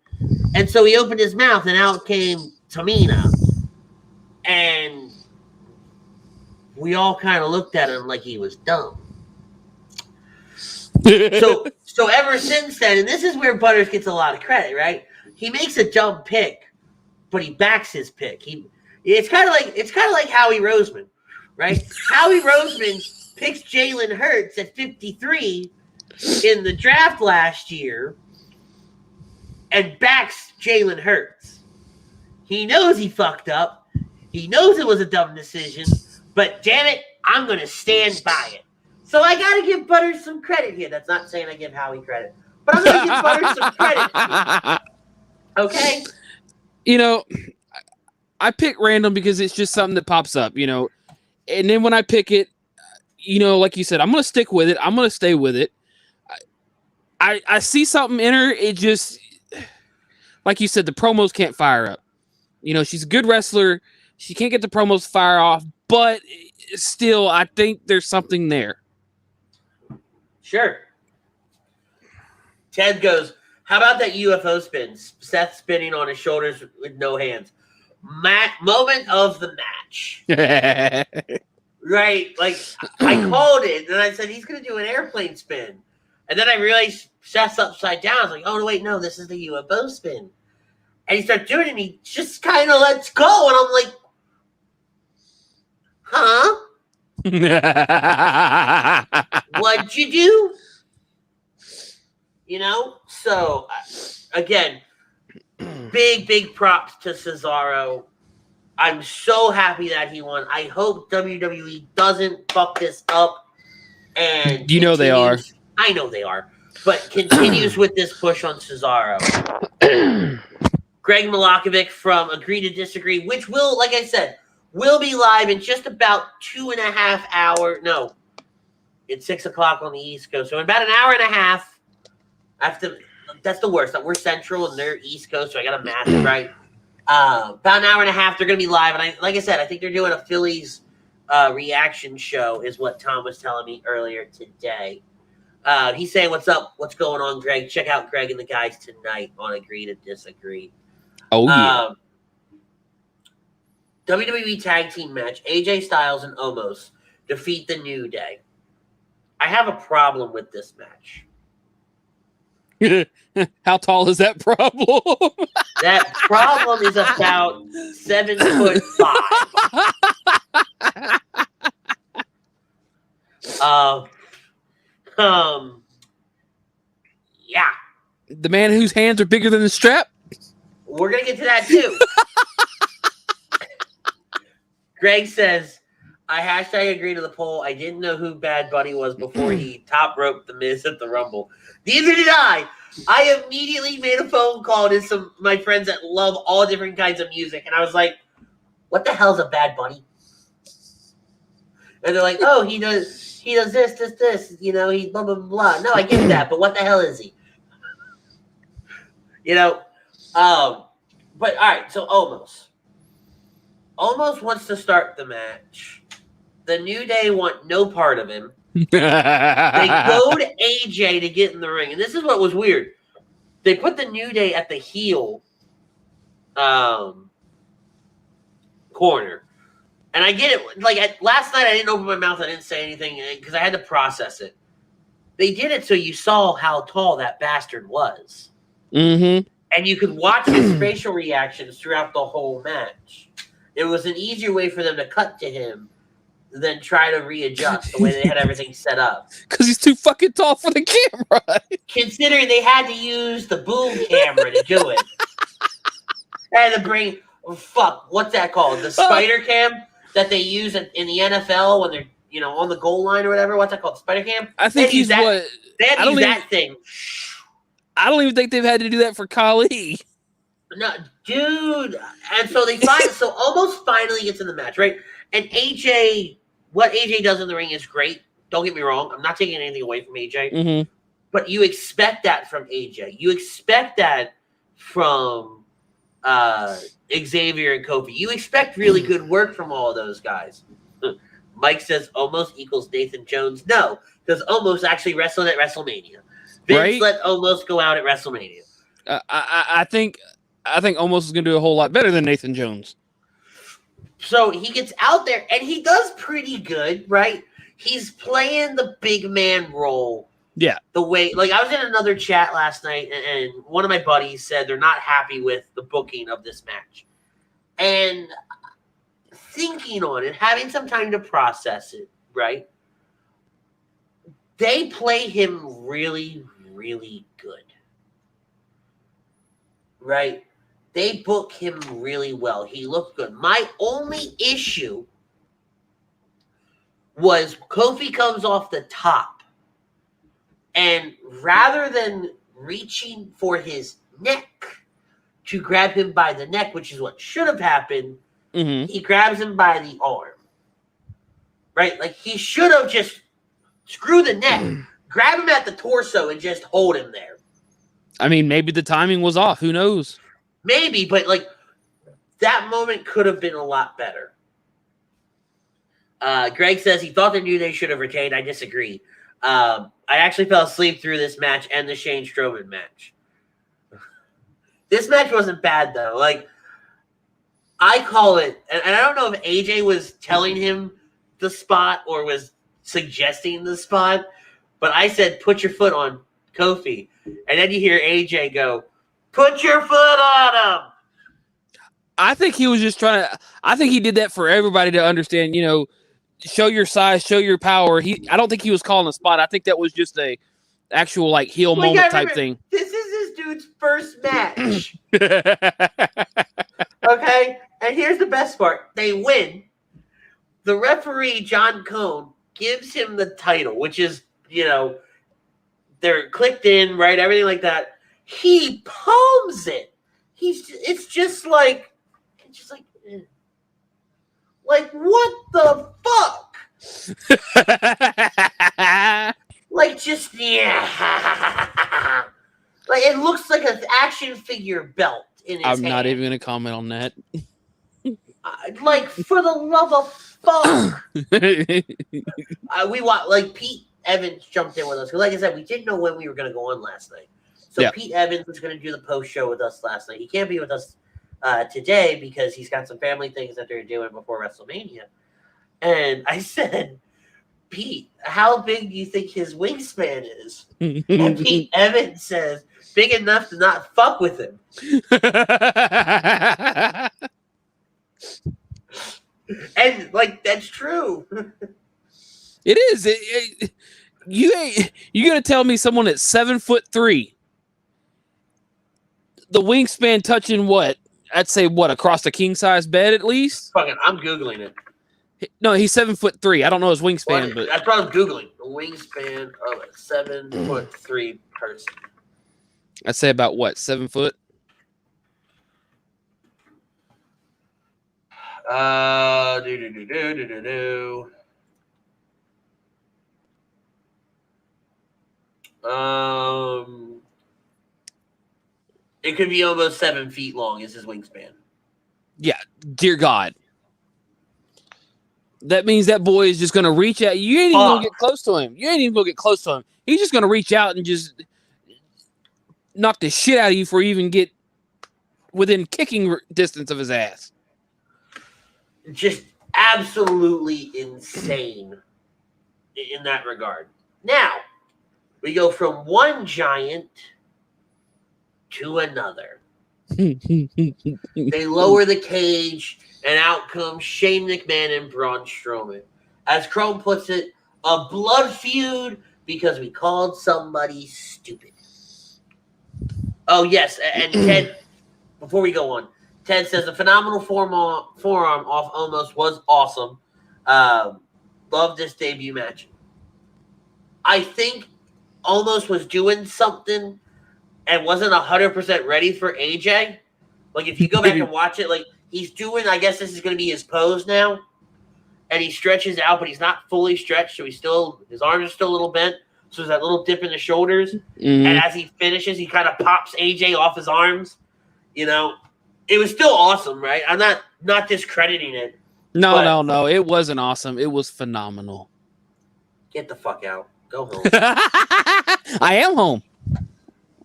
[SPEAKER 1] And so he opened his mouth, and out came Tamina. And we all kind of looked at him like he was dumb. So ever since then, and this is where Butters gets a lot of credit, right? He makes a dumb pick, but he backs his pick. It's kind of like Howie Roseman, right? Howie Roseman picks Jalen Hurts at 53 in the draft last year and backs Jalen Hurts. He knows he fucked up. He knows it was a dumb decision, but damn it, I'm going to stand by it. So I got to give Butters some credit here. That's not saying I give Howie credit, but I'm going to give Butters some credit here. Okay?
[SPEAKER 5] I pick random because it's just something that pops up, and then when I pick it, like you said, I'm going to stick with it. I'm going to stay with it. I see something in her. It just, like you said, the promos can't fire up. You know, she's a good wrestler. She can't get the promos to fire off, but still, I think there's something there.
[SPEAKER 1] Sure. Ted goes, how about that UFO spin? Seth spinning on his shoulders with no hands. Moment of the match. Right? Like, I called it, and I said, he's going to do an airplane spin. And then I realized Seth's upside down. I was like, oh, no, wait, no, this is the UFO spin. And he starts doing it, and he just kind of lets go. And I'm like, huh? What'd you do? You know? So, again, big props to Cesaro. I'm so happy that he won. I hope WWE doesn't fuck this up. And
[SPEAKER 5] you know they are.
[SPEAKER 1] I know they are. But continues with this push on Cesaro. Greg Milakovic from Agree to Disagree, which will, like I said, will be live in just about 2.5 hours. No, it's 6 o'clock on the East Coast. So in about an hour and a half, that's the worst. We're Central and they're East Coast, so I got to match it right. About an hour and a half, they're going to be live. And like I said, I think they're doing a Phillies reaction show is what Tom was telling me earlier today. He's saying, what's up? What's going on, Greg? Check out Greg and the guys tonight on Agree to Disagree.
[SPEAKER 5] Oh, yeah.
[SPEAKER 1] WWE Tag Team match. AJ Styles and Omos defeat the New Day. I have a problem with this match.
[SPEAKER 5] How tall is that problem?
[SPEAKER 1] That problem is about 7'5". Yeah.
[SPEAKER 5] The man whose hands are bigger than the strap?
[SPEAKER 1] We're going to get to that too. Greg says, I hashtag agree to the poll. I didn't know who Bad Bunny was before he top roped the Miz at the Rumble. Neither did I. I immediately made a phone call to some my friends that love all different kinds of music. And I was like, what the hell's a Bad Bunny? And they're like, oh, he does this, you know, he blah, blah, blah. No, I get that, but what the hell is he? You know, but all right, so Omos wants to start the match. The New Day want no part of him. They go to AJ to get in the ring. And this is what was weird. They put the New Day at the heel corner. And I get it. Like, last night I didn't open my mouth. I didn't say anything because I had to process it. They did it so you saw how tall that bastard was.
[SPEAKER 5] Mm-hmm.
[SPEAKER 1] And you could watch his facial reactions throughout the whole match. It was an easier way for them to cut to him than try to readjust the way they had everything set up.
[SPEAKER 5] Because he's too fucking tall for the camera. Considering
[SPEAKER 1] they had to use the boom camera to do it. They had to bring, what's that called? The spider cam that they use in the NFL when they're, you know, on the goal line or whatever. What's that called? Spider cam?
[SPEAKER 5] I think he's what?
[SPEAKER 1] They had to use that thing.
[SPEAKER 5] I don't even think they've had to do that for Khali.
[SPEAKER 1] No, dude. And so so almost finally gets in the match, right? And what AJ does in the ring is great. Don't get me wrong. I'm not taking anything away from AJ.
[SPEAKER 5] Mm-hmm.
[SPEAKER 1] But you expect that from AJ. You expect that from Xavier and Kofi. You expect really good work from all of those guys. Mike says Omos equals Nathan Jones. No, because Omos actually wrestled at WrestleMania. Vince let Omos go out at WrestleMania.
[SPEAKER 5] I think Omos is going to do a whole lot better than Nathan Jones.
[SPEAKER 1] So he gets out there, and he does pretty good, right? He's playing the big man role.
[SPEAKER 5] Yeah.
[SPEAKER 1] The way, like, I was in another chat last night, and one of my buddies said they're not happy with the booking of this match. And thinking on it, having some time to process it, right? They play him really, really good. Right? They book him really well. He looked good. My only issue was Kofi comes off the top, and rather than reaching for his neck to grab him by the neck, which is what should have happened, he grabs him by the arm. Right? Like, he should have just screw the neck, grab him at the torso, and just hold him there.
[SPEAKER 5] I mean, maybe the timing was off. Who knows?
[SPEAKER 1] Maybe, but like that moment could have been a lot better. Greg says he thought the New Day should have retained. I disagree. I actually fell asleep through this match and the Shane Strowman match. This match wasn't bad though. Like I call it, and I don't know if AJ was telling him the spot or was suggesting the spot, but I said, put your foot on Kofi. And then you hear AJ go, put your foot on him.
[SPEAKER 5] I think he was just trying to, I think he did that for everybody to understand, you know, show your size, show your power. I don't think he was calling a spot. I think that was just a actual like heel moment type thing.
[SPEAKER 1] This is this dude's first match. Okay? And here's the best part. They win. The referee, John Cone, gives him the title, which is, you know, they're clicked in, right? Everything like that. He palms it. It's just like, eh. Like, what the fuck? Like, just, yeah. Like, it looks like an action figure belt in his hand.
[SPEAKER 5] I'm not even going to comment on that.
[SPEAKER 1] Like, for the love of fuck. We want, like, Pete Evans jumped in with us. Because, like I said, we didn't know when we were going to go on last night. So yeah. Pete Evans was going to do the post show with us last night. He can't be with us today because he's got some family things that they're doing before WrestleMania. And I said, Pete, how big do you think his wingspan is? And Pete Evans says, big enough to not fuck with him. And like that's true.
[SPEAKER 5] It is. You gonna tell me someone that's 7'3", the wingspan touching what? I'd say what, across a king size bed at least?
[SPEAKER 1] Fucking, I'm Googling it.
[SPEAKER 5] No, he's 7'3". I don't know his wingspan, but
[SPEAKER 1] that's what I was Googling. The wingspan of a 7'3" person.
[SPEAKER 5] I'd say about what, 7 foot?
[SPEAKER 1] It could be almost 7 feet long is his wingspan.
[SPEAKER 5] Yeah, dear God. That means that boy is just going to reach out. You ain't even going to get close to him. You ain't even going to get close to him. He's just going to reach out and just knock the shit out of you before you even get within kicking distance of his ass.
[SPEAKER 1] Just absolutely insane in that regard. Now, we go from one giant to another. They lower the cage, and out comes Shane McMahon and Braun Strowman. As Chrome puts it, a blood feud because we called somebody stupid. Oh, yes, and Ted, before we go on, Ted says the phenomenal forearm off Omos was awesome. Love this debut match. I think Omos was doing something and wasn't 100% ready for AJ. Like, if you go back and watch it, like, he's doing, I guess this is going to be his pose now. And he stretches out, but he's not fully stretched, so his arms are still a little bent. So there's that little dip in the shoulders. Mm-hmm. And as he finishes, he kind of pops AJ off his arms. You know, it was still awesome, right? I'm not discrediting it.
[SPEAKER 5] No. It wasn't awesome. It was phenomenal.
[SPEAKER 1] Get the fuck out. Go home.
[SPEAKER 5] I am home.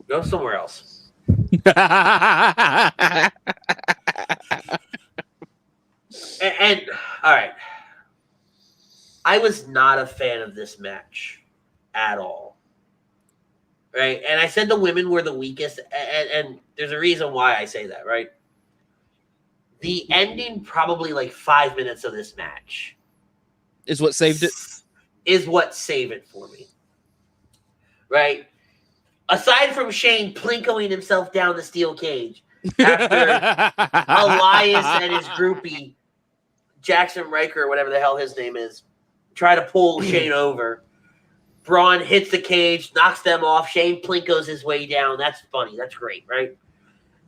[SPEAKER 1] Go somewhere else. and all right. I was not a fan of this match at all. Right? And I said the women were the weakest, and there's a reason why I say that, right? The ending, probably like 5 minutes of this match,
[SPEAKER 5] is what saved it.
[SPEAKER 1] Is what saved it for me. Right? Aside from Shane plinkoing himself down the steel cage after Elias and his groupie, Jackson Riker, or whatever the hell his name is, try to pull Shane over. Braun hits the cage, knocks them off. Shane plinkos his way down. That's funny. That's great, right?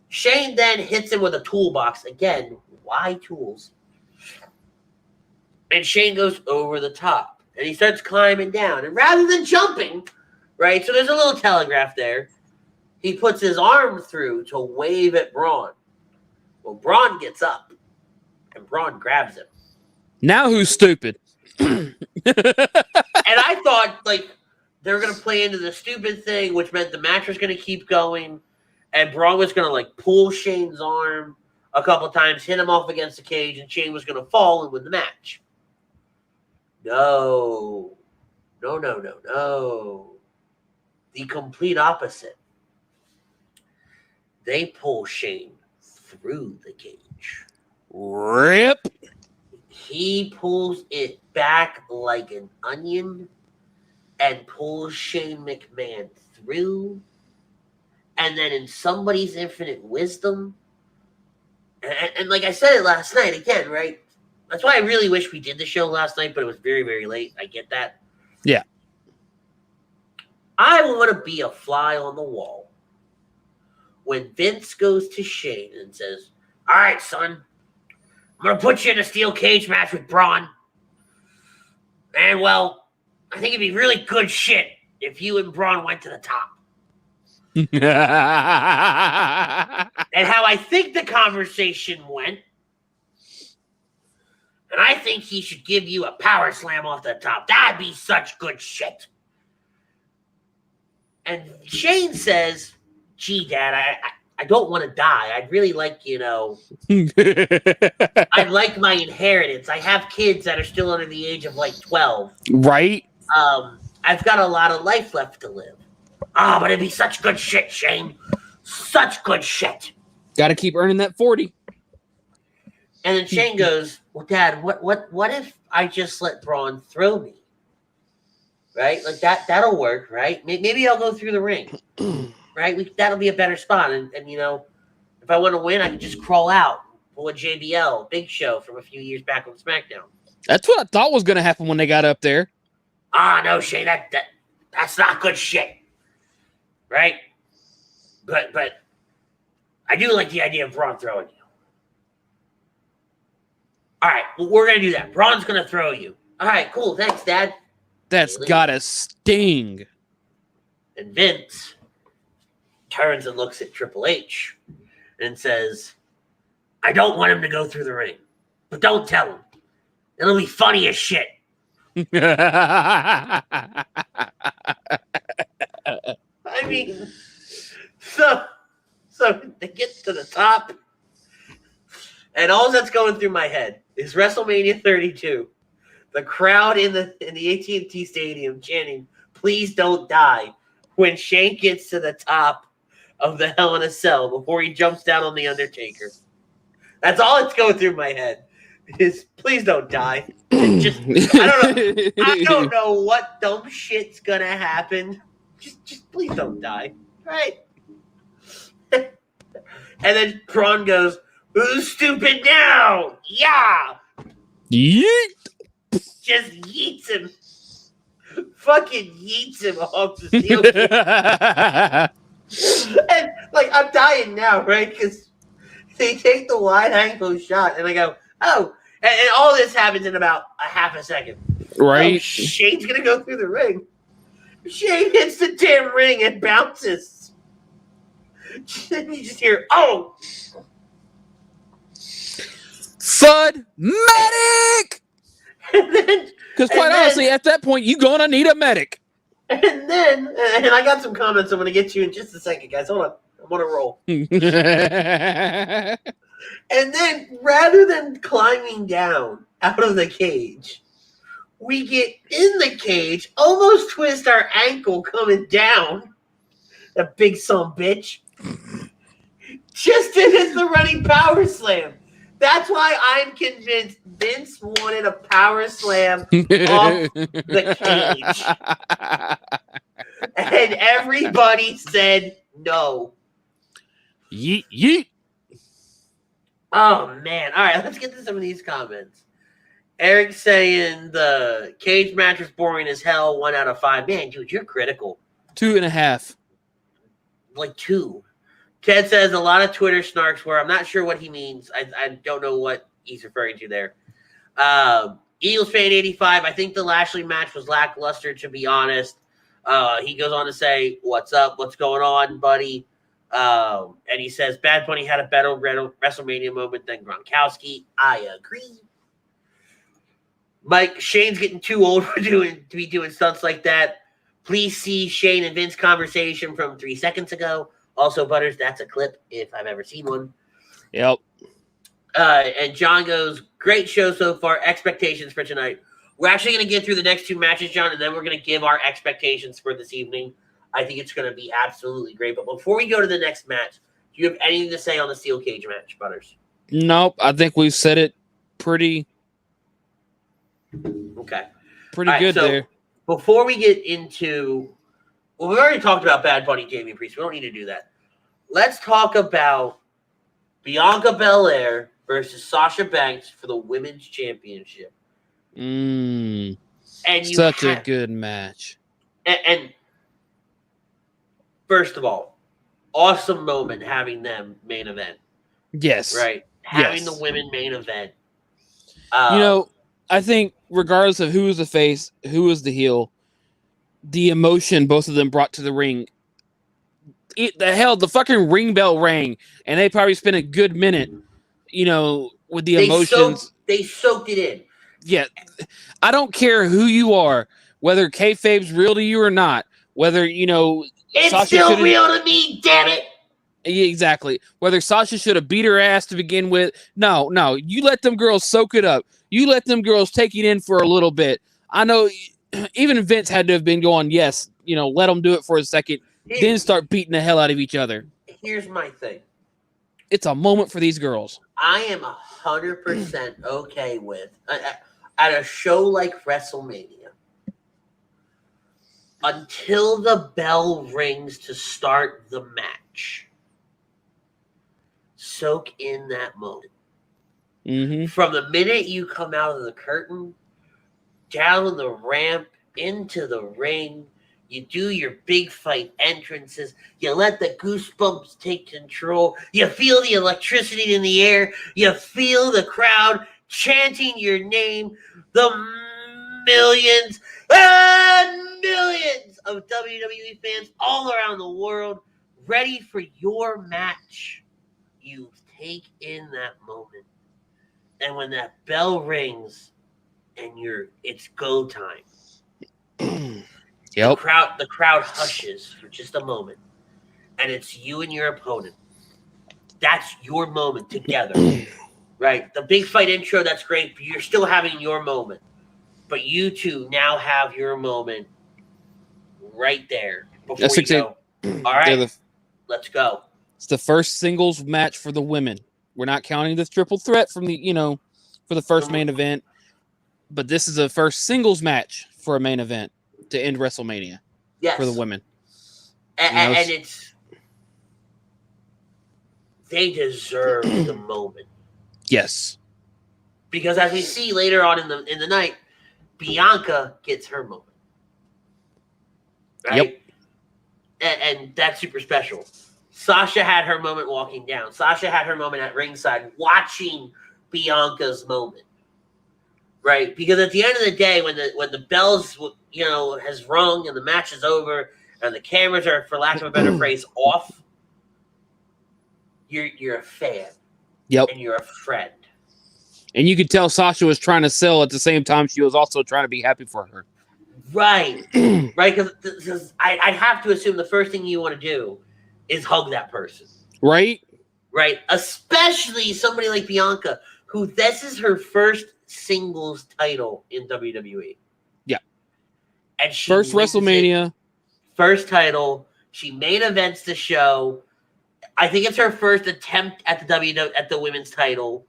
[SPEAKER 1] Shane then hits him with a toolbox. Again, why tools? And Shane goes over the top. And he starts climbing down. And rather than jumping, right, so there's a little telegraph there. he puts his arm through to wave at Braun. Well, Braun gets up, and Braun grabs him.
[SPEAKER 5] Now who's stupid?
[SPEAKER 1] And I thought, like, they were going to play into the stupid thing, which meant the match was going to keep going, and Braun was going to, like, pull Shane's arm a couple times, hit him off against the cage, and Shane was going to fall and win the match. No. The complete opposite. They pull Shane through the cage.
[SPEAKER 5] Rip.
[SPEAKER 1] He pulls it back like an onion and pulls Shane McMahon through. And then in somebody's infinite wisdom, and like I said it last night again, right? That's why I really wish we did the show last night, but it was very, very late. I get that.
[SPEAKER 5] Yeah.
[SPEAKER 1] I want to be a fly on the wall when Vince goes to Shane and says, all right, son, I'm going to put you in a steel cage match with Braun. And, well, I think it'd be really good shit if you and Braun went to the top. And how I think the conversation went, and I think he should give you a power slam off the top. That'd be such good shit. And Shane says, gee, Dad, I don't want to die. I'd really like, I'd like my inheritance. I have kids that are still under the age of like 12.
[SPEAKER 5] Right?
[SPEAKER 1] I've got a lot of life left to live. Oh, but it'd be such good shit, Shane. Such good shit.
[SPEAKER 5] Got to keep earning that 40.
[SPEAKER 1] And then Shane goes, well, Dad, what if I just let Braun throw me? Right? Like that'll work, right? Maybe I'll go through the ring. Right? That'll be a better spot. And if I want to win, I can just crawl out. Pull a JBL, Big Show from a few years back on SmackDown.
[SPEAKER 5] That's what I thought was going to happen when they got up there.
[SPEAKER 1] No, Shane, that's not good shit. Right? But I do like the idea of Braun throwing you. All right, well, we're going to do that. Braun's going to throw you. All right, cool. Thanks, Dad.
[SPEAKER 5] That's gotta sting.
[SPEAKER 1] And Vince turns and looks at Triple H and says, I don't want him to go through the ring, but don't tell him. It'll be funny as shit. I mean, so they get to the top, and all that's going through my head is WrestleMania 32. The crowd in the AT&T Stadium chanting, please don't die, when Shane gets to the top of the Hell in a Cell before he jumps down on The Undertaker. That's all that's going through my head is please don't die. I don't know what dumb shit's gonna happen. Just please don't die. Right? And then Braun goes, who's stupid now? Yeah!
[SPEAKER 5] Yeet!
[SPEAKER 1] Just yeets him. Fucking yeets him off the steel cage. And, like, I'm dying now, right? Because they take the wide angle shot, and I go, oh. And all this happens in about a half a second.
[SPEAKER 5] Right.
[SPEAKER 1] Oh, Shane's going to go through the ring. Shane hits the damn ring and bounces. Then you just hear, oh.
[SPEAKER 5] Thud medic! Because quite honestly, at that point, you're going to need a medic.
[SPEAKER 1] And I got some comments I'm going to get to in just a second, guys. Hold on. I'm on a roll. And then, rather than climbing down out of the cage, we get in the cage, almost twist our ankle coming down. A big son bitch. Just to hit the running power slam. That's why I'm convinced Vince wanted a power slam off the cage. And everybody said no.
[SPEAKER 5] Yeet, yeet.
[SPEAKER 1] Oh, man. All right, let's get to some of these comments. Eric saying the cage match was boring as hell, 1 out of 5. Man, dude, you're critical.
[SPEAKER 5] 2.5.
[SPEAKER 1] Like 2. Ted says a lot of Twitter snarks where I'm not sure what he means. I don't know what he's referring to there. Eagles fan 85. I think the Lashley match was lackluster, to be honest. He goes on to say, what's up? What's going on, buddy? And he says Bad Bunny had a better WrestleMania moment than Gronkowski. I agree. Mike, Shane's getting too old to be doing stunts like that. Please see Shane and Vince conversation from 3 seconds ago. Also, Butters, that's a clip if I've ever seen one.
[SPEAKER 5] Yep.
[SPEAKER 1] And John goes, great show so far. Expectations for tonight. We're actually going to get through the next 2 matches, John, and then we're going to give our expectations for this evening. I think it's going to be absolutely great. But before we go to the next match, do you have anything to say on the steel cage match, Butters?
[SPEAKER 5] Nope. I think we've said it pretty
[SPEAKER 1] Okay.
[SPEAKER 5] Pretty
[SPEAKER 1] right,
[SPEAKER 5] good
[SPEAKER 1] so
[SPEAKER 5] there.
[SPEAKER 1] Before we get into, well, we already talked about Bad Bunny, Damian Priest. We don't need to do that. Let's talk about Bianca Bel Air versus Sasha Banks for the Women's Championship.
[SPEAKER 5] And
[SPEAKER 1] you
[SPEAKER 5] such a good match.
[SPEAKER 1] And first of all, awesome moment having them main event.
[SPEAKER 5] Yes.
[SPEAKER 1] Right? Having the women main event.
[SPEAKER 5] I think regardless of who was the face, who was the heel, the emotion both of them brought to the ring. The fucking ring bell rang, and they probably spent a good minute, with the emotions.
[SPEAKER 1] They soaked it in.
[SPEAKER 5] Yeah. I don't care who you are, whether kayfabe's real to you or not, whether,
[SPEAKER 1] it's
[SPEAKER 5] Sasha
[SPEAKER 1] still real to me, damn it.
[SPEAKER 5] Yeah, exactly. Whether Sasha should have beat her ass to begin with. No. You let them girls soak it up. You let them girls take it in for a little bit. I know even Vince had to have been going, yes, let them do it for a second, then start beating the hell out of each other.
[SPEAKER 1] Here's my thing.
[SPEAKER 5] It's a moment for these girls.
[SPEAKER 1] I am 100% okay with, at a show like WrestleMania, until the bell rings to start the match, soak in that moment.
[SPEAKER 5] Mm-hmm.
[SPEAKER 1] From the minute you come out of the curtain, down the ramp, into the ring, you do your big fight entrances, you let the goosebumps take control, you feel the electricity in the air, you feel the crowd chanting your name, the millions and millions of WWE fans all around the world ready for your match. You take in that moment. And when that bell rings and it's go time.
[SPEAKER 5] Yep.
[SPEAKER 1] The crowd hushes for just a moment. And it's you and your opponent. That's your moment together. Right? The big fight intro, that's great, but you're still having your moment. But you two now have your moment right there. Before you go. All right. Let's go.
[SPEAKER 5] It's the first singles match for the women. We're not counting the triple threat from the, for the first main event. But this is the first singles match for a main event to end WrestleMania.
[SPEAKER 1] Yes.
[SPEAKER 5] For the women.
[SPEAKER 1] And they deserve the moment.
[SPEAKER 5] Yes.
[SPEAKER 1] Because as we see later on in the night, Bianca gets her moment. Right? Yep. And that's super special. Sasha had her moment walking down. Sasha had her moment at ringside watching Bianca's moment. Right? Because at the end of the day, when the bells, has rung and the match is over and the cameras are, for lack of a better phrase, off, you're a fan.
[SPEAKER 5] Yep.
[SPEAKER 1] And you're a friend.
[SPEAKER 5] And you could tell Sasha was trying to sell at the same time she was also trying to be happy for her.
[SPEAKER 1] Right. Right? Because I have to assume the first thing you want to do is hug that person.
[SPEAKER 5] Right?
[SPEAKER 1] Right. Especially somebody like Bianca, who this is her first singles title in WWE.
[SPEAKER 5] Yeah.
[SPEAKER 1] And she
[SPEAKER 5] first WrestleMania.
[SPEAKER 1] First title. She main events the show. I think it's her first attempt at the women's title.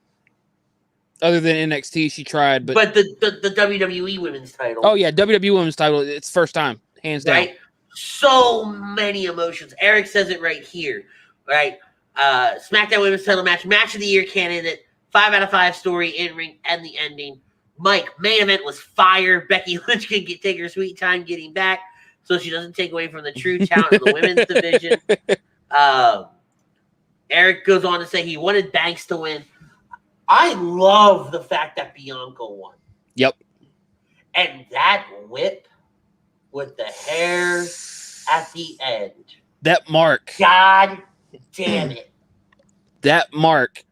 [SPEAKER 5] Other than NXT, she tried, but
[SPEAKER 1] the WWE women's title.
[SPEAKER 5] Oh yeah, WWE women's title. It's first time, hands down.
[SPEAKER 1] Right? So many emotions. Eric says it right here. Right? SmackDown women's title match of the year candidate. 5 out of 5 story, in-ring, and the ending. Mike, main event was fire. Becky Lynch can take her sweet time getting back so she doesn't take away from the true talent of the women's division. Eric goes on to say he wanted Banks to win. I love the fact that Bianca won.
[SPEAKER 5] Yep.
[SPEAKER 1] And that whip with the hair at the end.
[SPEAKER 5] That mark.
[SPEAKER 1] God damn it.
[SPEAKER 5] That mark.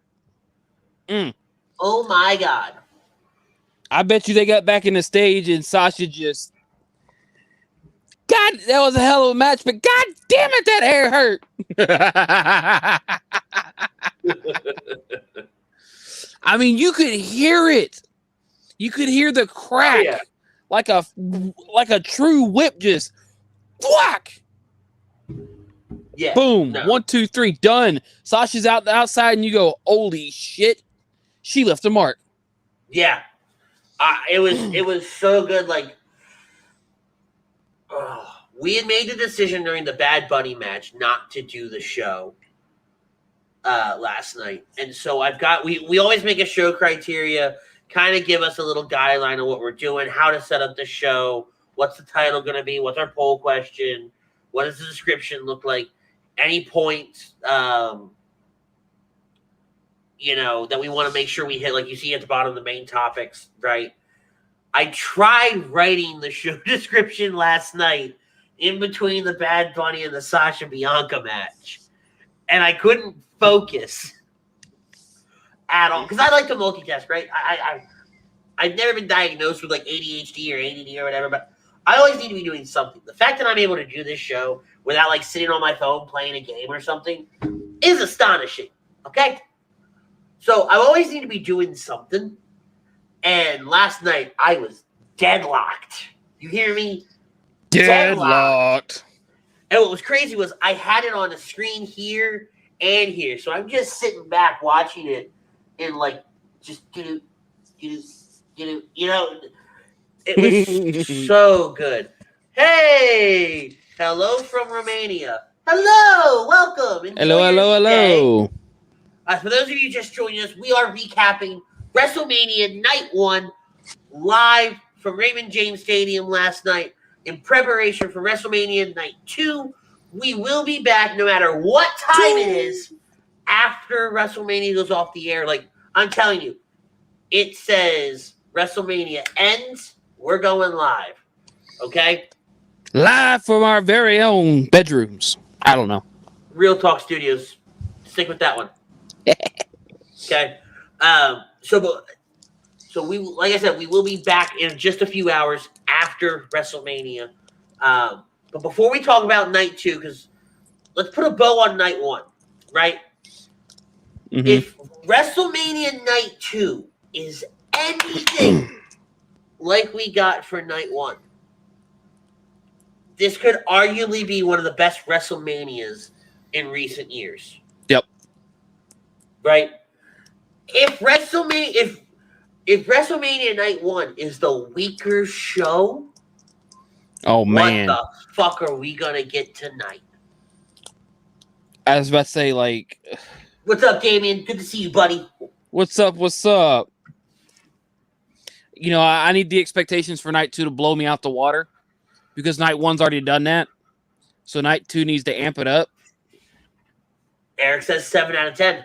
[SPEAKER 1] Oh my God.
[SPEAKER 5] I bet you they got back in the stage and Sasha just, God, that was a hell of a match, but God damn it, that hair hurt. I mean, you could hear it. You could hear the crack, like a true whip, just whack.
[SPEAKER 1] Yeah.
[SPEAKER 5] Boom.
[SPEAKER 1] No.
[SPEAKER 5] 1, 2, 3, done. Sasha's out the outside, and you go, holy shit. She left a mark.
[SPEAKER 1] Yeah. It was so good. Like, we had made the decision during the Bad Bunny match not to do the show last night. And so we always make a show criteria, kind of give us a little guideline of what we're doing, how to set up the show, what's the title going to be, what's our poll question, what does the description look like, any points, that we want to make sure we hit, like you see at the bottom of the main topics, right? I tried writing the show description last night in between the Bad Bunny and the Sasha Bianca match, and I couldn't focus at all because I like to multitask, right? I've never been diagnosed with like ADHD or ADD or whatever, but I always need to be doing something. The fact that I'm able to do this show without like sitting on my phone playing a game or something is astonishing. Okay, so I always need to be doing something. And last night I was deadlocked. You hear me?
[SPEAKER 5] Deadlocked.
[SPEAKER 1] And what was crazy was I had it on the screen here and here. So I'm just sitting back watching it and like just it was so good. Hey, hello from Romania. Hello, welcome. Enjoy your
[SPEAKER 5] Hello.
[SPEAKER 1] day. For those of you just joining us, we are recapping WrestleMania Night 1 live from Raymond James Stadium last night in preparation for WrestleMania Night 2. We will be back no matter what time it is after WrestleMania goes off the air. Like, I'm telling you, it says WrestleMania ends, we're going live. Okay?
[SPEAKER 5] Live from our very own bedrooms. I don't know.
[SPEAKER 1] Real Talk Studios. Stick with that one. Okay? So we, like I said, we will be back in just a few hours after WrestleMania. But before we talk about Night 2, because let's put a bow on Night 1, right? Mm-hmm. If WrestleMania Night 2 is anything like we got for Night 1, this could arguably be one of the best WrestleManias in recent years.
[SPEAKER 5] Yep.
[SPEAKER 1] Right? If WrestleMania Night 1 is the weaker show,
[SPEAKER 5] oh man,
[SPEAKER 1] what the fuck are we gonna get tonight?
[SPEAKER 5] I was about to say, like,
[SPEAKER 1] what's up, Damian? Good to see you, buddy.
[SPEAKER 5] What's up? I need the expectations for Night 2 to blow me out the water because Night 1's already done that. So Night 2 needs to amp it up.
[SPEAKER 1] Eric says 7 out of 10.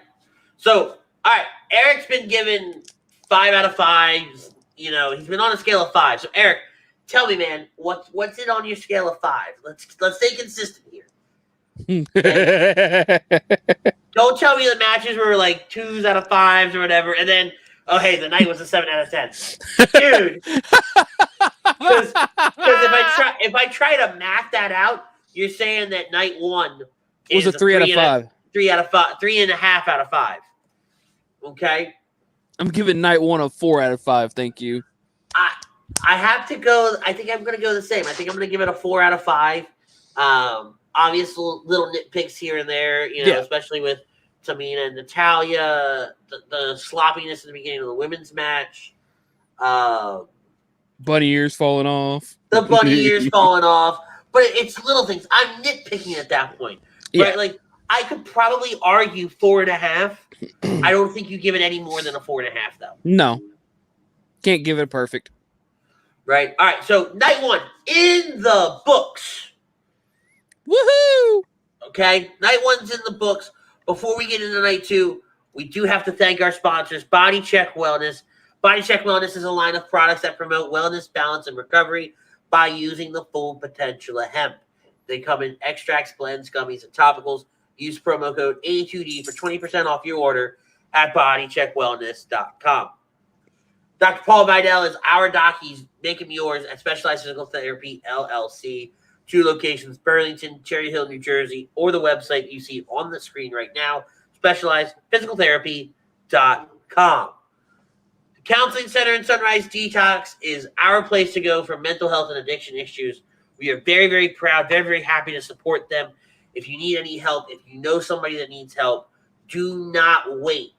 [SPEAKER 1] So, all right, Eric's been given 5 out of 5. He's been on a scale of 5. So, Eric, tell me, man, what's it on your scale of 5? Let's stay consistent here. Okay? Don't tell me the matches were like 2s out of 5s or whatever, and then, oh, hey, the night was a 7 out of 10. Dude. Because if I try to math that out, you're saying that Night 1 is
[SPEAKER 5] a 3 out of 5.
[SPEAKER 1] 3 out of 5. 3.5 out of 5. Okay?
[SPEAKER 5] I'm giving Night 1 a 4 out of 5. Thank you.
[SPEAKER 1] I have to go. I think I'm going to go the same. I think I'm going to give it a 4 out of 5. Obvious little nitpicks here and there, especially with Tamina and Natalya, the sloppiness in the beginning of the women's match.
[SPEAKER 5] Bunny ears falling off.
[SPEAKER 1] The bunny ears falling off. But it's little things. I'm nitpicking at that point. Right? Like, I could probably argue 4.5. I don't think you give it any more than a 4.5, though.
[SPEAKER 5] No. Can't give it a perfect.
[SPEAKER 1] Right? All right, so Night 1 in the books.
[SPEAKER 5] Woohoo!
[SPEAKER 1] Okay? Night 1's in the books. Before we get into Night 2, we do have to thank our sponsors, Body Check Wellness. Body Check Wellness is a line of products that promote wellness, balance, and recovery by using the full potential of hemp. They come in extracts, blends, gummies, and topicals. Use promo code A2D for 20% off your order at bodycheckwellness.com. Dr. Paul Vidal is our doc. He's making yours at Specialized Physical Therapy, LLC. 2 locations, Burlington, Cherry Hill, New Jersey, or the website you see on the screen right now, specializedphysicaltherapy.com. The Counseling Center in Sunrise Detox is our place to go for mental health and addiction issues. We are very, very proud, very, very happy to support them. If you need any help, if you know somebody that needs help, do not wait.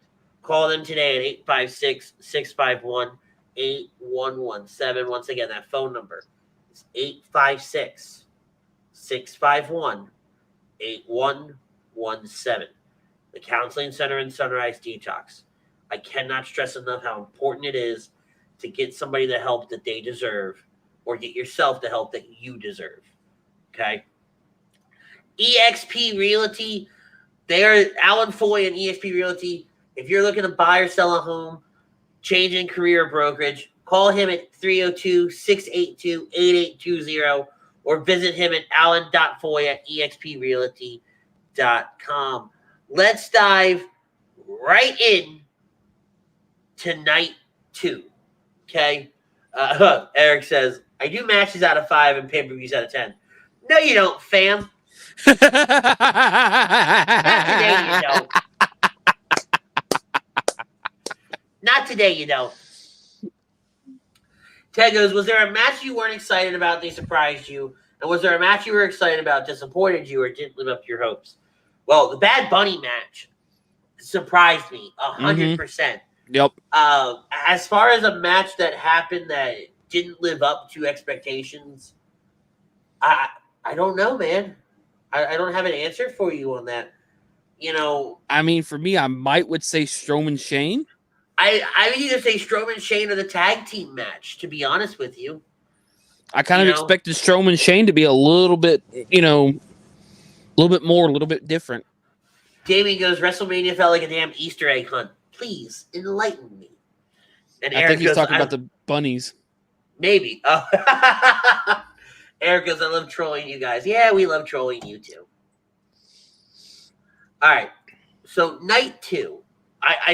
[SPEAKER 1] Call them today at 856-651-8117. Once again, that phone number is 856-651-8117. The Counseling Center in Sunrise Detox. I cannot stress enough how important it is to get somebody the help that they deserve, or get yourself the help that you deserve. Okay? EXP Realty. They are Alan Foy and EXP Realty. If you're looking to buy or sell a home, change in career brokerage, call him at 302-682-8820 or visit him at alan.foy@exprealty.com. Let's dive right in to night 2. Okay? Eric says, I do matches out of 5 and pay-per-views out of 10. No, you don't, fam. Not today, you don't. Not today, you don't. Ted goes, was there a match you weren't excited about, they surprised you? And was there a match you were excited about, disappointed you, or didn't live up to your hopes? Well, the Bad Bunny match surprised me 100%.
[SPEAKER 5] Yep.
[SPEAKER 1] As far as a match that happened that didn't live up to expectations, I don't know, man. I don't have an answer for you on that. You know,
[SPEAKER 5] I mean, for me, I would say Strowman Shane.
[SPEAKER 1] I would either say Strowman Shane or the tag team match, to be honest with you.
[SPEAKER 5] I kind of expected Strowman Shane to be a little bit, a little bit more, a little bit different.
[SPEAKER 1] Damien goes, WrestleMania felt like a damn Easter egg hunt. Please enlighten me. And
[SPEAKER 5] I think he's talking about the bunnies.
[SPEAKER 1] Maybe. Oh. Eric goes, I love trolling you guys. Yeah, we love trolling you too. All right. So night 2.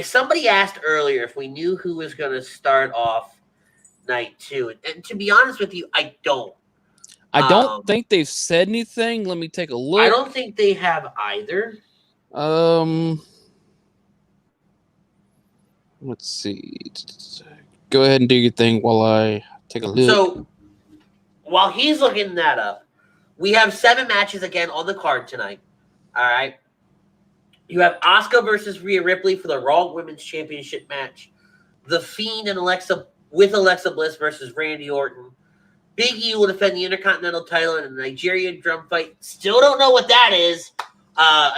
[SPEAKER 1] Somebody asked earlier if we knew who was going to start off night 2. And to be honest with you, I don't.
[SPEAKER 5] I don't think they've said anything. Let me take a look.
[SPEAKER 1] I don't think they have either.
[SPEAKER 5] Let's see. Go ahead and do your thing while I take a look.
[SPEAKER 1] So while he's looking that up, we have 7 matches again on the card tonight. All right. You have Asuka versus Rhea Ripley for the Raw Women's Championship match. The Fiend and Alexa Bliss versus Randy Orton. Big E will defend the Intercontinental title in a Nigerian drum fight. Still don't know what that is.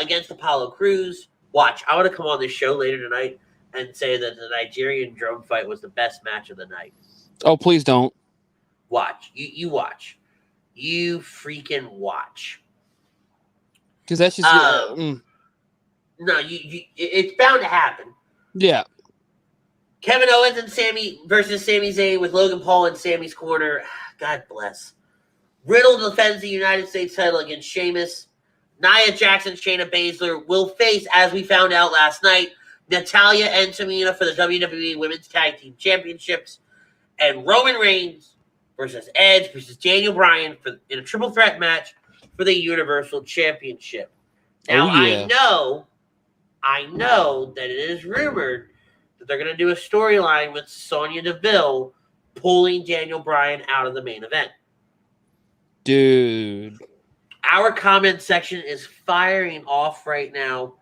[SPEAKER 1] Against Apollo Crews. Watch. I want to come on this show later tonight and say that the Nigerian drum fight was the best match of the night.
[SPEAKER 5] Oh, please don't.
[SPEAKER 1] Watch. You watch. You freaking watch.
[SPEAKER 5] Because that's just...
[SPEAKER 1] No, it's bound to happen.
[SPEAKER 5] Yeah.
[SPEAKER 1] Kevin Owens and Sami versus Sami Zayn with Logan Paul in Sami's corner. God bless. Riddle defends the United States title against Sheamus. Nia Jackson, Shayna Baszler will face, as we found out last night, Natalya and Tamina for the WWE Women's Tag Team Championships. And Roman Reigns versus Edge versus Daniel Bryan in a triple threat match for the Universal Championship. Now, I know that it is rumored that they're going to do a storyline with Sonya Deville pulling Daniel Bryan out of the main event.
[SPEAKER 5] Dude.
[SPEAKER 1] Our comment section is firing off right now.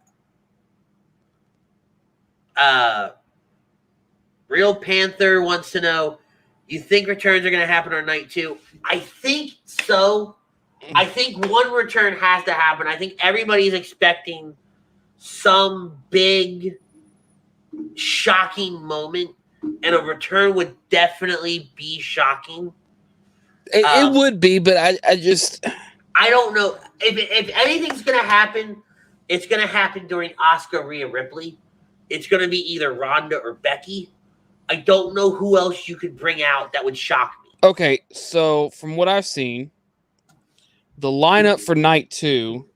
[SPEAKER 1] Real Panther wants to know, you think returns are going to happen on night 2? I think so. I think one return has to happen. I think everybody's expecting some big, shocking moment, and a return would definitely be shocking.
[SPEAKER 5] It would be, but I
[SPEAKER 1] don't know. If anything's going to happen, it's going to happen during Asuka Rhea Ripley. It's going to be either Ronda or Becky. I don't know who else you could bring out that would shock me.
[SPEAKER 5] Okay, so from what I've seen, the lineup for night 2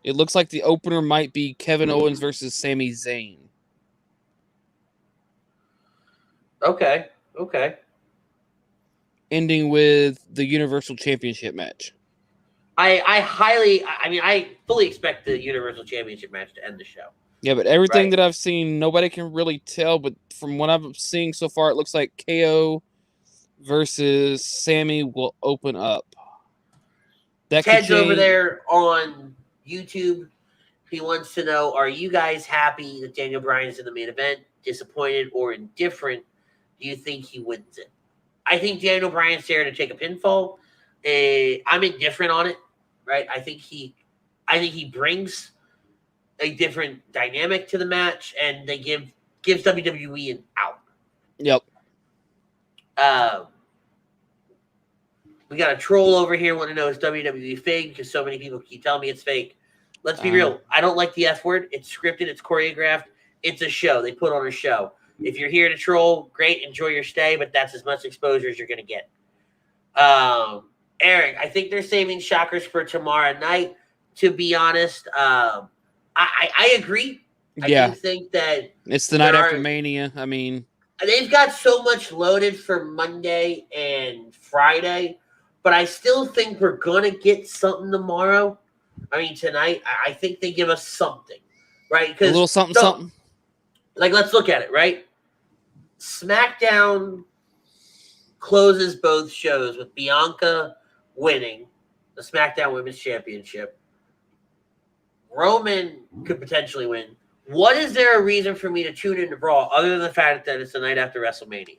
[SPEAKER 5] It looks like the opener might be Kevin Owens versus Sami Zayn.
[SPEAKER 1] Okay.
[SPEAKER 5] Ending with the Universal Championship match.
[SPEAKER 1] I fully expect the Universal Championship match to end the show.
[SPEAKER 5] Yeah, but everything that I've seen, nobody can really tell. But from what I'm seeing so far, it looks like KO versus Sami will open up.
[SPEAKER 1] Ted's over there on YouTube. He wants to know, are you guys happy that Daniel Bryan's in the main event? Disappointed or indifferent? Do you think he wins it? I think Daniel Bryan's there to take a pinfall. I'm indifferent on it, right? I think he brings a different dynamic to the match, and they gives WWE an out.
[SPEAKER 5] Yep.
[SPEAKER 1] We got a troll over here want to know is WWE fake because so many people keep telling me it's fake. Let's be real. I don't like the F word. It's scripted. It's choreographed. It's a show. They put on a show. If you're here to troll, great. Enjoy your stay, but that's as much exposure as you're going to get. Eric, I think they're saving shockers for tomorrow night. To be honest, I agree. I do think that
[SPEAKER 5] it's the night after Mania. I mean,
[SPEAKER 1] they've got so much loaded for Monday and Friday, but I still think we're going to get something tomorrow. I mean, tonight, I think they give us something, right? Because
[SPEAKER 5] a little something.
[SPEAKER 1] Like, let's look at it, right? Smackdown closes both shows with Bianca winning the SmackDown Women's Championship. Roman could potentially win. What is there a reason for me to tune into Raw other than the fact that it's the night after WrestleMania?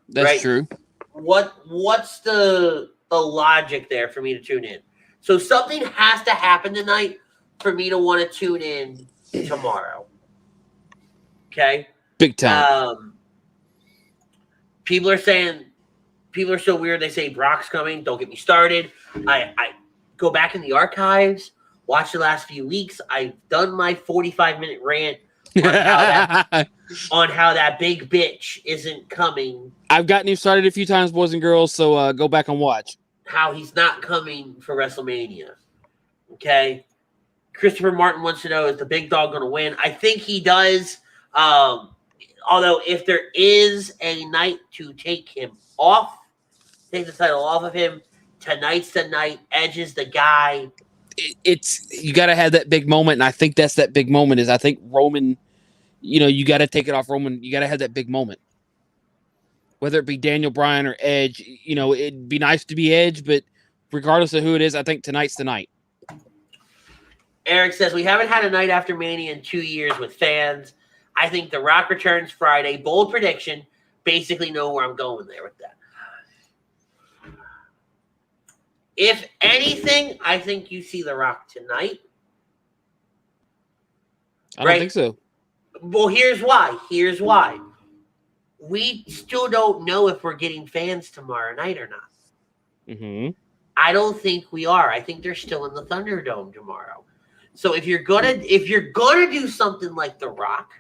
[SPEAKER 5] That's true.
[SPEAKER 1] What's the logic there for me to tune in? So something has to happen tonight for me to want to tune in tomorrow. Okay?
[SPEAKER 5] Big time.
[SPEAKER 1] People are so weird. They say Brock's coming. Don't get me started. I go back in the archives, watch the last few weeks. I've done my 45-minute rant on how that big bitch isn't coming.
[SPEAKER 5] I've gotten you started a few times, boys and girls, so go back and watch.
[SPEAKER 1] How he's not coming for WrestleMania. Okay? Christopher Martin wants to know, is the big dog going to win? I think he does. Although if there is a night to take him off, take the title off of him, tonight's the night. Edge is the guy.
[SPEAKER 5] You got to have that big moment, and I think that's that big moment is I think Roman, you got to take it off Roman. You got to have that big moment. Whether it be Daniel Bryan or Edge, it'd be nice to be Edge, but regardless of who it is, I think tonight's the night.
[SPEAKER 1] Eric says, we haven't had a night after Mania in 2 years with fans. I think The Rock returns Friday. Bold prediction. Basically know where I'm going there with that. If anything, I think you see The Rock tonight.
[SPEAKER 5] I don't think so.
[SPEAKER 1] Well, here's why. We still don't know if we're getting fans tomorrow night or not.
[SPEAKER 5] Mm-hmm.
[SPEAKER 1] I don't think we are. I think they're still in the Thunderdome tomorrow. So if you're gonna do something like The Rock,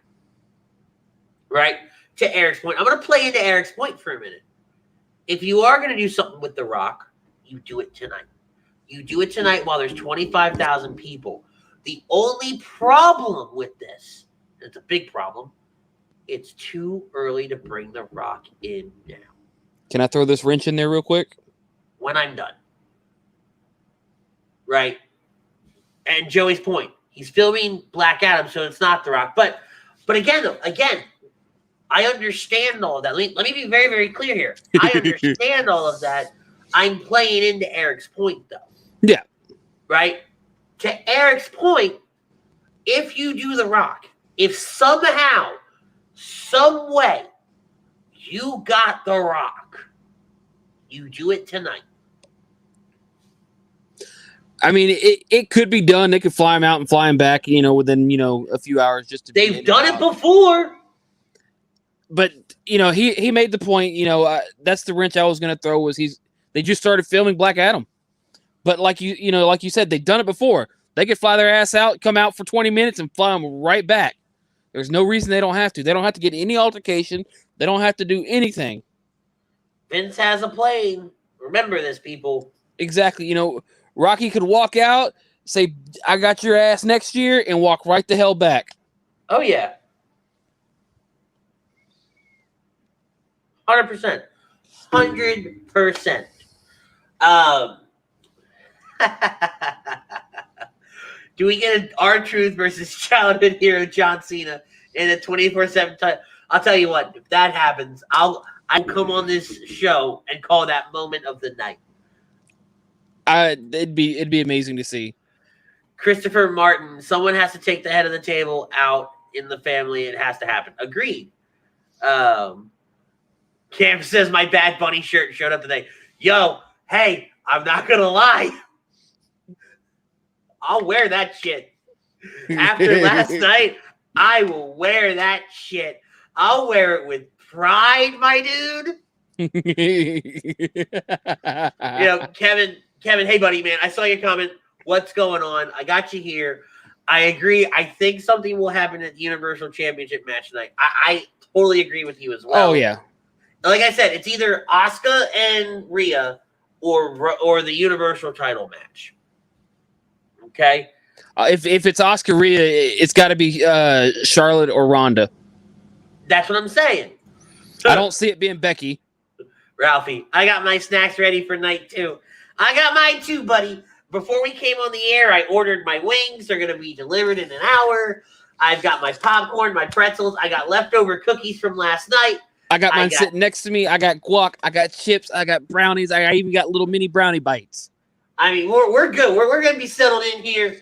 [SPEAKER 1] right? To Eric's point, I'm gonna play into Eric's point for a minute. If you are gonna do something with The Rock, you do it tonight. You do it tonight while there's 25,000 people. The only problem with this, and it's a big problem, it's too early to bring The Rock in now.
[SPEAKER 5] Can I throw this wrench in there real quick?
[SPEAKER 1] When I'm done. Right? And Joey's point, he's filming Black Adam, so it's not The Rock. But again, I understand all of that. Let me be very, very clear here. I understand all of that. I'm playing into Eric's point, though.
[SPEAKER 5] Yeah.
[SPEAKER 1] Right? To Eric's point, if you do The Rock, if somehow, some way, you got The Rock, you do it tonight.
[SPEAKER 5] I mean, it could be done. They could fly him out and fly him back, within, a few hours.
[SPEAKER 1] They've done it before.
[SPEAKER 5] But, he made the point, that's the wrench I was going to throw was they just started filming Black Adam. But like you said, they've done it before. They could fly their ass out, come out for 20 minutes and fly them right back. There's no reason they don't have to. They don't have to get any altercation. They don't have to do anything.
[SPEAKER 1] Vince has a plane. Remember this, people.
[SPEAKER 5] Exactly. Rocky could walk out, say, I got your ass next year, and walk right the hell back.
[SPEAKER 1] Oh, yeah. 100%. 100%. Do we get an R-Truth versus childhood hero John Cena in a 24/7 title? I'll tell you what, if that happens, I'll come on this show and call that moment of the night.
[SPEAKER 5] It'd be amazing to see.
[SPEAKER 1] Christopher Martin, someone has to take the head of the table out in the family. It has to happen. Agreed. Cam says my Bad Bunny shirt showed up today. Yo, hey, I'm not going to lie. I'll wear that shit. After last night, I will wear that shit. I'll wear it with pride, my dude. Kevin, hey, buddy, man, I saw your comment. What's going on? I got you here. I agree. I think something will happen at the Universal Championship match tonight. I totally agree with you as well.
[SPEAKER 5] Oh, yeah.
[SPEAKER 1] Like I said, it's either Asuka and Rhea or the Universal title match. Okay?
[SPEAKER 5] If it's Asuka Rhea, it's got to be Charlotte or Ronda.
[SPEAKER 1] That's what I'm saying.
[SPEAKER 5] I don't see it being Becky.
[SPEAKER 1] Ralphie, I got my snacks ready for night 2. I got mine too, buddy. Before we came on the air, I ordered my wings. They're going to be delivered in an hour. I've got my popcorn, my pretzels. I got leftover cookies from last night.
[SPEAKER 5] I got mine sitting next to me. I got guac. I got chips. I got brownies. I even got little mini brownie bites.
[SPEAKER 1] I mean, we're good. We're going to be settled in here.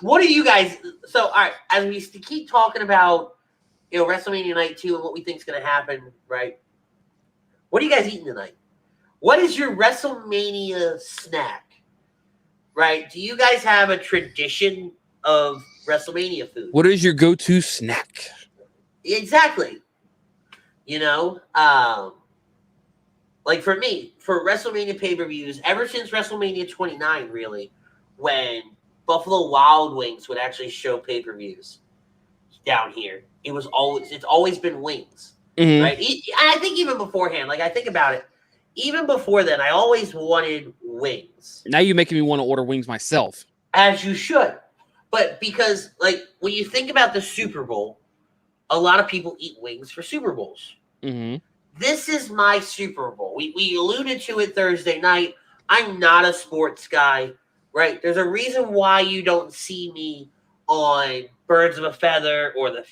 [SPEAKER 1] What do you guys? So, all right, as we keep talking about, WrestleMania Night 2 and what we think is going to happen, right? What are you guys eating tonight? What is your WrestleMania snack? Right? Do you guys have a tradition of WrestleMania food?
[SPEAKER 5] What is your go-to snack?
[SPEAKER 1] Exactly. Like for me, for WrestleMania pay-per-views, ever since WrestleMania 29, really, when Buffalo Wild Wings would actually show pay-per-views down here, it's always been wings, right? I think even beforehand, like I think about it, even before then, I always wanted wings.
[SPEAKER 5] Now you're making me want to order wings myself.
[SPEAKER 1] As you should. But because, like, when you think about the Super Bowl, a lot of people eat wings for Super Bowls.
[SPEAKER 5] Mm-hmm.
[SPEAKER 1] This is my Super Bowl. We alluded to it Thursday night. I'm not a sports guy, right? There's a reason why you don't see me on Birds of a Feather or the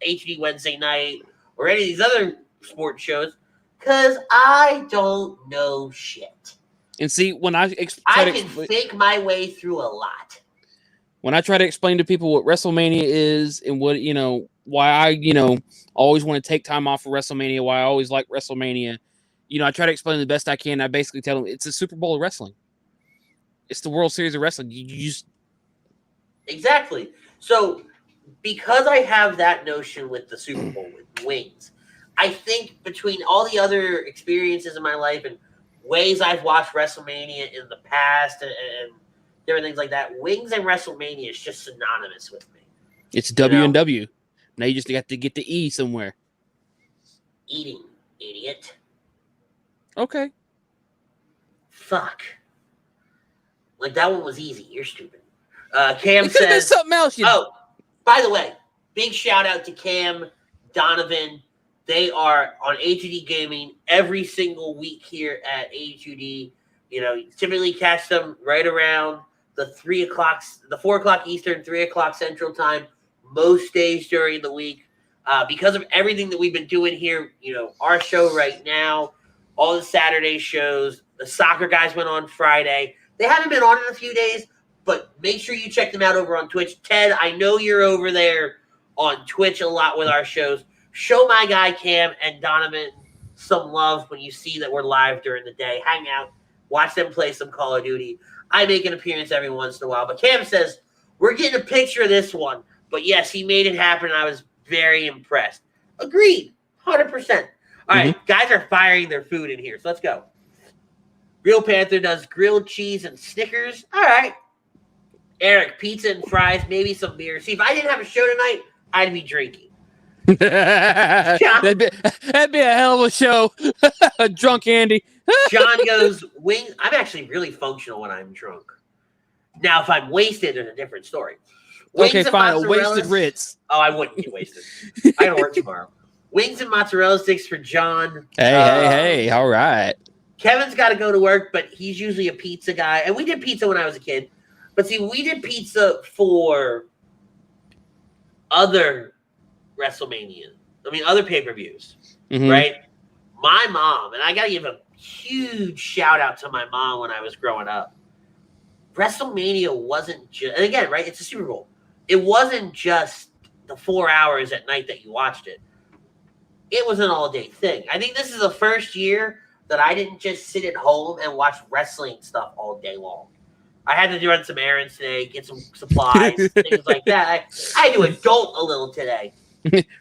[SPEAKER 1] HD Wednesday night or any of these other sports shows. Because I don't know shit.
[SPEAKER 5] And see, when I
[SPEAKER 1] can think my way through a lot.
[SPEAKER 5] When I try to explain to people what WrestleMania is and what, why I, always want to take time off for WrestleMania, why I always like WrestleMania, I try to explain the best I can. I basically tell them it's a Super Bowl of wrestling. It's the World Series of Wrestling. You just...
[SPEAKER 1] Exactly. So, because I have that notion with the Super Bowl, with wings, I think between all the other experiences in my life and ways I've watched WrestleMania in the past and different things like that, wings and WrestleMania is just synonymous with me.
[SPEAKER 5] It's W and W. Now you just got to get the E somewhere.
[SPEAKER 1] Eating, idiot.
[SPEAKER 5] Okay.
[SPEAKER 1] Fuck. Like that one was easy. You're stupid. Cam
[SPEAKER 5] it could have been
[SPEAKER 1] says
[SPEAKER 5] something else.
[SPEAKER 1] Oh, by the way, big shout out to Cam, Donovan. They are on HUD Gaming every single week here at HUD. You typically catch them right around the 4 o'clock Eastern, 3 o'clock Central time, most days during the week. Because of everything that we've been doing here, our show right now, all the Saturday shows, the soccer guys went on Friday. They haven't been on in a few days, but make sure you check them out over on Twitch. Ted, I know you're over there on Twitch a lot with our shows. Show my guy Cam and Donovan some love when you see that we're live during the day. Hang out. Watch them play some Call of Duty. I make an appearance every once in a while. But Cam says, we're getting a picture of this one. But yes, he made it happen. I was very impressed. Agreed. 100%. All right, guys are firing their food in here. So let's go. Real Panther does grilled cheese and Snickers. All right. Eric, pizza and fries, maybe some beer. See, if I didn't have a show tonight, I'd be drinking.
[SPEAKER 5] That'd be a hell of a show. Drunk Andy.
[SPEAKER 1] John goes, wing. I'm actually really functional when I'm drunk. Now, if I'm wasted, there's a different story. Wings
[SPEAKER 5] Okay,
[SPEAKER 1] and
[SPEAKER 5] fine. A
[SPEAKER 1] mozzarella-
[SPEAKER 5] wasted Ritz.
[SPEAKER 1] Oh, I wouldn't get wasted. I gotta work tomorrow. Wings and mozzarella sticks for John.
[SPEAKER 5] Hey. All right.
[SPEAKER 1] Kevin's got to go to work, but he's usually a pizza guy. And we did pizza when I was a kid. But see, we did pizza for other WrestleMania. I mean, other pay-per-views,
[SPEAKER 5] Mhm.
[SPEAKER 1] right? My mom, and I got to give a huge shout out to my mom when I was growing up. WrestleMania wasn't just, and again, right, it's a Super Bowl. It wasn't just the 4 hours at night that you watched it. It was an all-day thing. I think this is the first year that I didn't just sit at home and watch wrestling stuff all day long. I had to run some errands today, get some supplies, things like that. I had to adult a little today.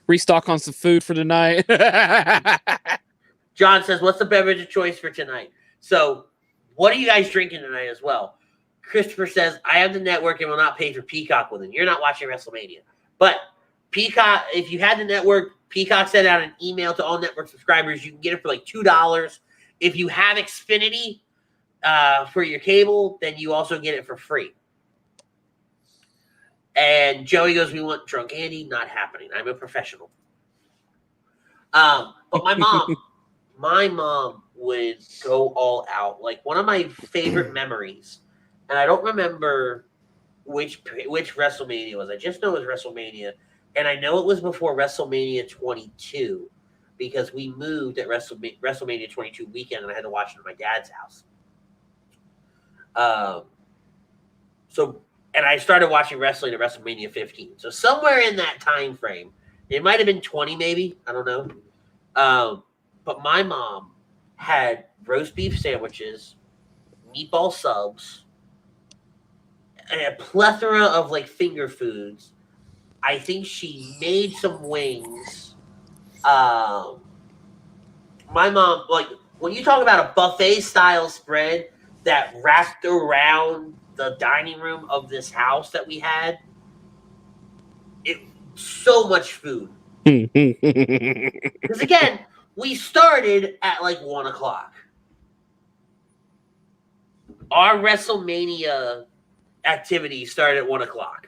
[SPEAKER 5] Restock on some food for tonight.
[SPEAKER 1] John says, what's the beverage of choice for tonight? So, what are you guys drinking tonight as well? Christopher says, I have the network and will not pay for Peacock with it. You're not watching WrestleMania. But Peacock, if you had the network, Peacock sent out an email to all network subscribers. You can get it for like $2. If you have Xfinity for your cable, then you also get it for free. And Joey goes, we want Drunk Andy. Not happening. I'm a professional. But my mom would go all out. Like one of my favorite memories, and I don't remember which WrestleMania was. I just know it was WrestleMania. And I know it was before WrestleMania 22 because we moved at WrestleMania 22 weekend and I had to watch it at my dad's house. And I started watching wrestling at WrestleMania 15. So somewhere in that time frame, it might have been 20 maybe. I don't know. But my mom had roast beef sandwiches, meatball subs, and a plethora of like finger foods. I think she made some wings. My mom, like, when you talk about a buffet style spread that wrapped around the dining room of this house that we had, so much food. Because again, we started at like 1 o'clock. Our WrestleMania activity started at 1 o'clock.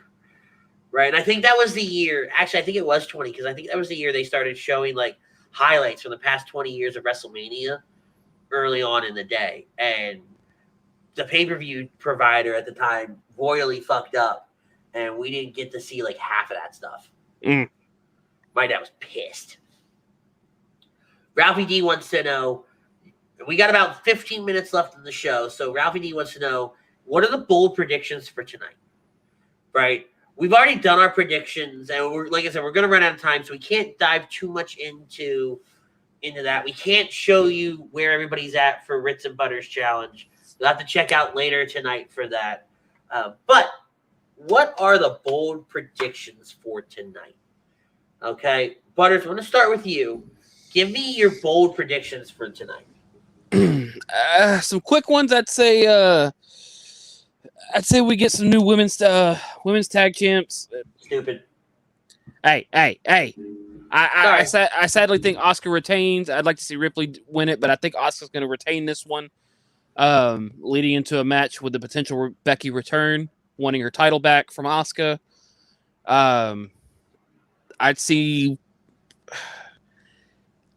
[SPEAKER 1] Right, and I think that was the year. Actually, I think it was 20 because I think that was the year they started showing like highlights from the past 20 years of WrestleMania early on in the day. And the pay-per-view provider at the time royally fucked up, and we didn't get to see like half of that stuff. My dad was pissed. Ralphie D wants to know. We got about 15 minutes left in the show, so Ralphie D wants to know what are the bold predictions for tonight, right? We've already done our predictions, and like I said, we're going to run out of time, so we can't dive too much into that. We can't show you where everybody's at for Ritz and Butters challenge. You'll have to check out later tonight for that. But what are the bold predictions for tonight? Okay, Butters, I'm going to start with you. Give me your bold predictions for tonight.
[SPEAKER 5] Some quick ones. I'd say we get some new women's tag champs.
[SPEAKER 1] Stupid.
[SPEAKER 5] Hey. I sadly think Asuka retains. I'd like to see Ripley win it, but I think Asuka's going to retain this one, leading into a match with the potential Becky return, wanting her title back from Asuka.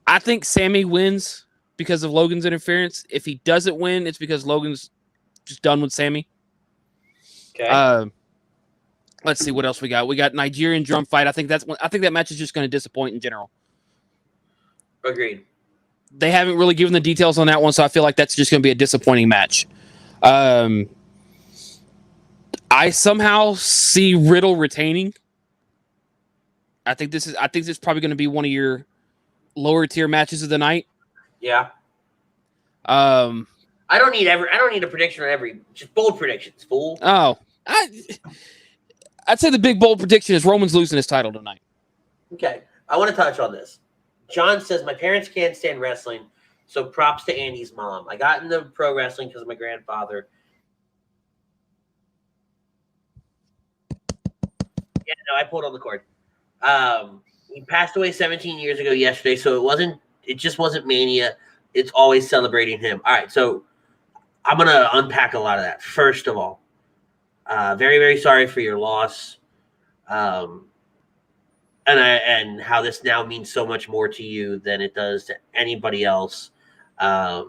[SPEAKER 5] I think Sami wins because of Logan's interference. If he doesn't win, it's because Logan's just done with Sami.
[SPEAKER 1] Okay.
[SPEAKER 5] Let's see what else we got. We got Nigerian drum fight. I think that match is just going to disappoint in general.
[SPEAKER 1] Agreed.
[SPEAKER 5] They haven't really given the details on that one, so I feel like that's just going to be a disappointing match. I somehow see Riddle retaining. I think this is probably going to be one of your lower tier matches of the night.
[SPEAKER 1] Yeah. I don't need a prediction on every. Just bold predictions, fool.
[SPEAKER 5] Oh, I'd say the big bold prediction is Roman's losing his title tonight.
[SPEAKER 1] Okay, I want to touch on this. John says my parents can't stand wrestling, so props to Andy's mom. I got into pro wrestling because of my grandfather. Yeah, no, I pulled on the cord. He passed away 17 years ago yesterday, so it just wasn't Mania. It's always celebrating him. All right, so I'm going to unpack a lot of that. First of all, Very, very sorry for your loss. And how this now means so much more to you than it does to anybody else. I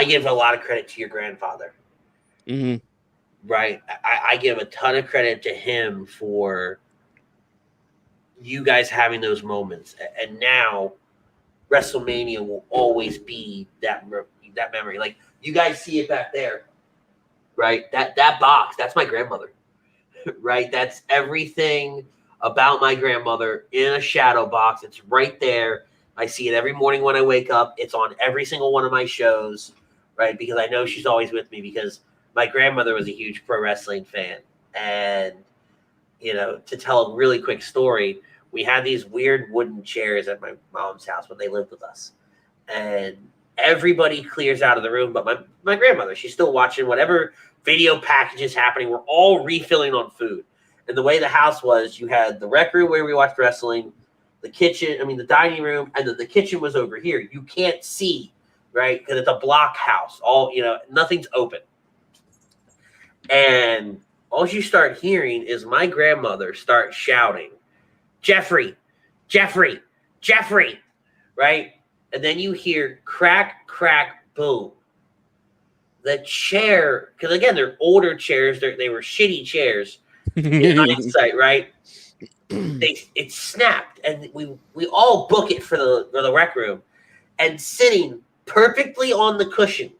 [SPEAKER 1] give a lot of credit to your grandfather.
[SPEAKER 5] Mm-hmm.
[SPEAKER 1] Right? I give a ton of credit to him for you guys having those moments. And now WrestleMania will always be that memory. Like, you guys see it back there, right? That box, that's my grandmother, right? That's everything about my grandmother in a shadow box. It's right there. I see it every morning when I wake up. It's on every single one of my shows, right? Because I know she's always with me because my grandmother was a huge pro wrestling fan. And, to tell a really quick story, we had these weird wooden chairs at my mom's house when they lived with us. And everybody clears out of the room, but my grandmother, she's still watching whatever video package is happening. We're all refilling on food. And the way the house was, you had the rec room where we watched wrestling, the dining room, and then the kitchen was over here. You can't see, right? Because it's a block house. Nothing's open. And all you start hearing is my grandmother start shouting, Jeffrey, Jeffrey, Jeffrey, right? And then you hear crack, crack, boom. The chair, because again, they're older chairs. They were shitty chairs in hindsight, right? It snapped, and we all book it for the rec room. And sitting perfectly on the cushion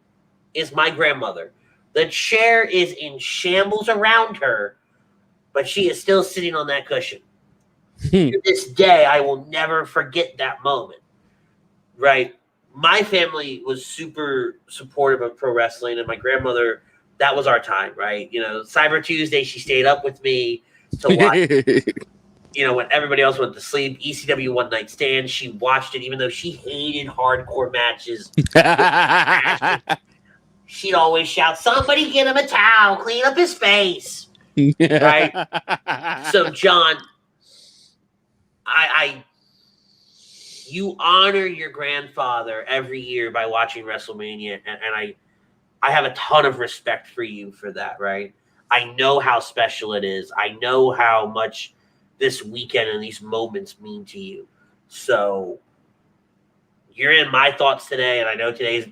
[SPEAKER 1] is my grandmother. The chair is in shambles around her, but she is still sitting on that cushion. To this day, I will never forget that moment, right? My family was super supportive of pro wrestling, and my grandmother, that was our time, right? Cyber Tuesday, she stayed up with me to watch, when everybody else went to sleep. ECW One Night Stand, she watched it, even though she hated hardcore matches. She'd always shout, somebody get him a towel, clean up his face, right? So, John, you honor your grandfather every year by watching WrestleMania, and I have a ton of respect for you for that, right? I know how special it is. I know how much this weekend and these moments mean to you. So you're in my thoughts today, and I know today is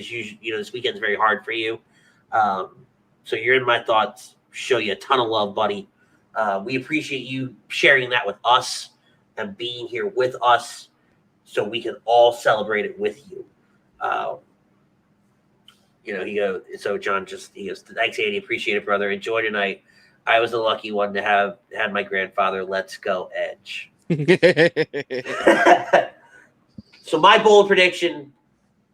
[SPEAKER 1] usually, this weekend's very hard for you. So you're in my thoughts. Show you a ton of love, buddy. We appreciate you sharing that with us and being here with us so we can all celebrate it with you. So John he goes, thanks, Andy. Appreciate it, brother. Enjoy tonight. I was the lucky one to have had my grandfather. Let's go, Edge. So my bold prediction,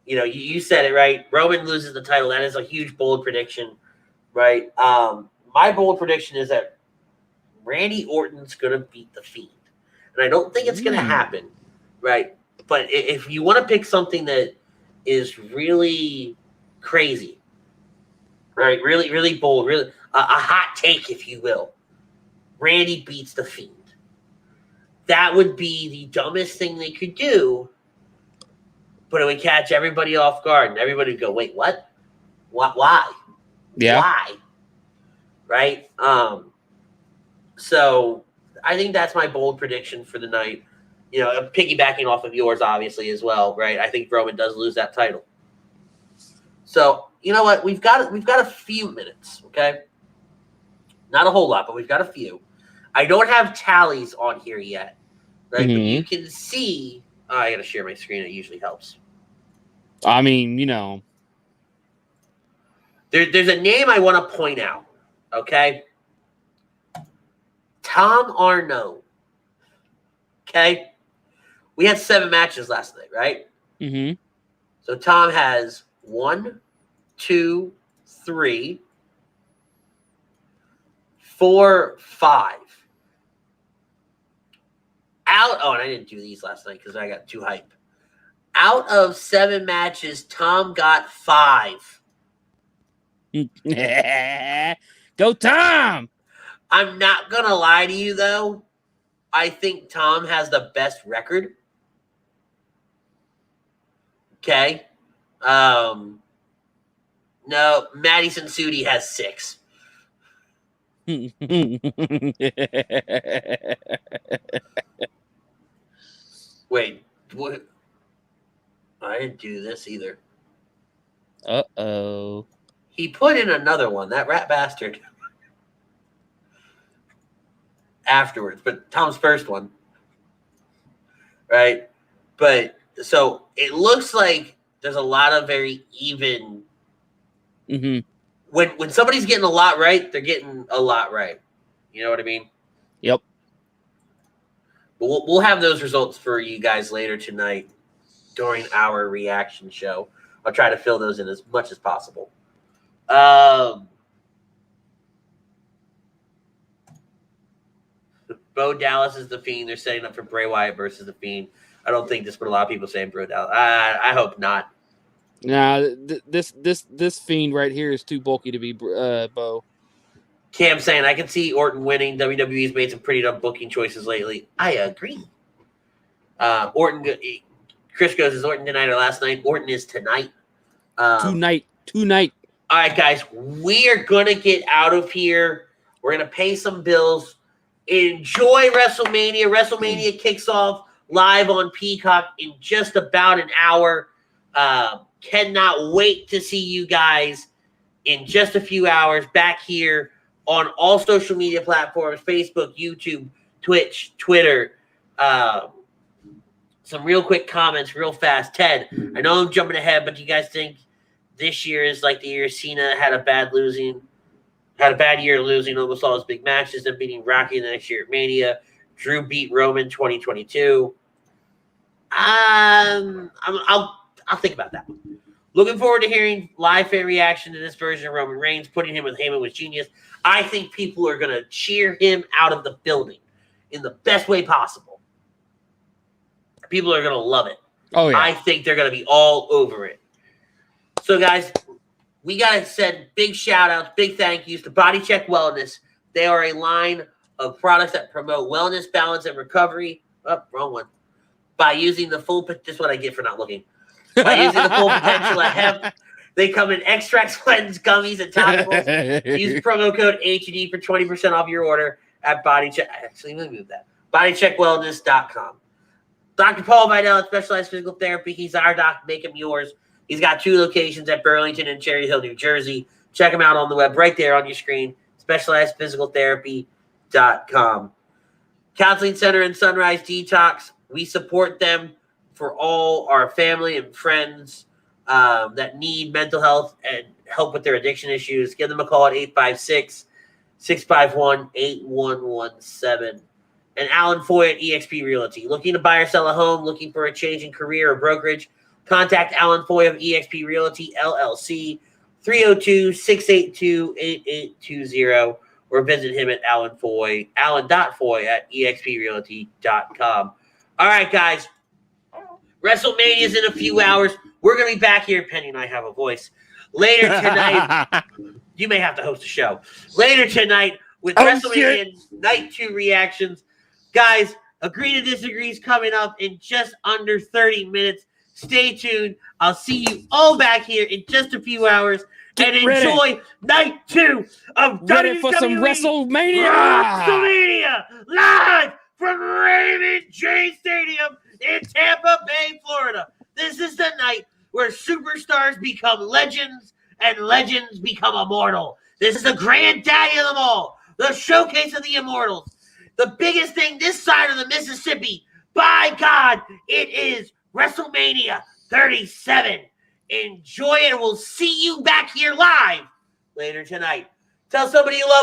[SPEAKER 1] you said it, right? Roman loses the title. That is a huge bold prediction, right? My bold prediction is that Randy Orton's going to beat The Fiend. And I don't think it's going to happen, right? But if you want to pick something that is really crazy, right? Really, really bold, really a hot take, if you will. Randy beats The Fiend. That would be the dumbest thing they could do, but it would catch everybody off guard, and everybody would go, wait, what? Why?
[SPEAKER 5] Yeah.
[SPEAKER 1] Why? Right? So I think that's my bold prediction for the night. Piggybacking off of yours, obviously, as well, right? I think Roman does lose that title. So, you know what? We've got a few minutes, okay? Not a whole lot, but we've got a few. I don't have tallies on here yet, right? But you can see. I got to share my screen. It usually helps.
[SPEAKER 5] I mean,
[SPEAKER 1] There's a name I want to point out, okay? Tom Arno. Okay? We had 7 matches last night, right?
[SPEAKER 5] Mm-hmm.
[SPEAKER 1] So Tom has 1, 2, 3, 4, 5. And I didn't do these last night because I got too hype. Out of 7 matches, Tom got 5.
[SPEAKER 5] Go, Tom!
[SPEAKER 1] I'm not going to lie to you, though. I think Tom has the best record. Okay. No, Madison Sudi has 6. Wait, what? I didn't do this either.
[SPEAKER 5] Uh-oh.
[SPEAKER 1] He put in another one, that rat bastard. Afterwards, but Tom's first one. Right? But so it looks like there's a lot of very even.
[SPEAKER 5] Mm-hmm.
[SPEAKER 1] When somebody's getting a lot right, they're getting a lot right. You know what I mean?
[SPEAKER 5] Yep.
[SPEAKER 1] But we'll have those results for you guys later tonight during our reaction show. I'll try to fill those in as much as possible. Bo Dallas is the Fiend. They're setting up for Bray Wyatt versus the Fiend. I don't think this, but a lot of people saying Bo Dallas. I hope not.
[SPEAKER 5] Nah, this Fiend right here is too bulky to be Bo.
[SPEAKER 1] Cam saying, I can see Orton winning. WWE's made some pretty dumb booking choices lately. I agree. Chris goes, is Orton tonight or last night? Orton is tonight.
[SPEAKER 5] Tonight.
[SPEAKER 1] All right, guys. We are going to get out of here. We're going to pay some bills. Enjoy WrestleMania. WrestleMania kicks off live on Peacock in just about an hour. Cannot wait to see you guys in just a few hours back here on all social media platforms, Facebook, YouTube, Twitch, Twitter. Some real quick comments real fast. Ted, I know I'm jumping ahead, but do you guys think this year is like the year Cena had a bad year losing almost all his big matches, then beating Rocky the next year at Mania? Drew beat Roman 2022. I'll think about that. Looking forward to hearing live fan reaction to this version of Roman Reigns. Putting him with Heyman was genius. I think people are going to cheer him out of the building in the best way possible. People are going to love it.
[SPEAKER 5] Oh, yeah.
[SPEAKER 1] I think they're going to be all over it. So, guys, we got to send big shout-outs, big thank yous to Body Check Wellness. They are a line of products that promote wellness, balance, and recovery. Oh, wrong one. By using the full – this is what I get for not looking. By using the full potential of hemp. They come in extracts, cleanse, gummies, and topicals. Use promo code HED for 20% off your order at Body Check. Actually, let me move that. BodyCheckWellness.com. Dr. Paul Vidal at Specialized Physical Therapy. He's our doc. Make him yours. He's got 2 locations at Burlington and Cherry Hill, New Jersey. Check him out on the web right there on your screen. SpecializedPhysicalTherapy.com. Counseling Center and Sunrise Detox. We support them for all our family and friends that need mental health and help with their addiction issues. Give them a call at 856-651-8117. And Alan Foy at eXp Realty. Looking to buy or sell a home, looking for a change in career or brokerage, contact Alan Foy of eXp Realty, LLC, 302-682-8820, or visit him at allen.foy at exprealty.com. All right, guys. WrestleMania is in a few hours. We're going to be back here. Penny and I have a voice. Later tonight, you may have to host a show. Later tonight with WrestleMania Night 2 reactions. Guys, Agree to Disagree is coming up in just under 30 minutes. Stay tuned. I'll see you all back here in just a few hours. And enjoy Night 2 of WWE
[SPEAKER 5] for some WrestleMania.
[SPEAKER 1] WrestleMania live from Raymond James Stadium in Tampa Bay, Florida. This is the night where superstars become legends and legends become immortal. This is the granddaddy of them all, the showcase of the immortals. The biggest thing this side of the Mississippi. By God, it is WrestleMania 37. Enjoy it. We'll see you back here live later tonight. Tell somebody you love them.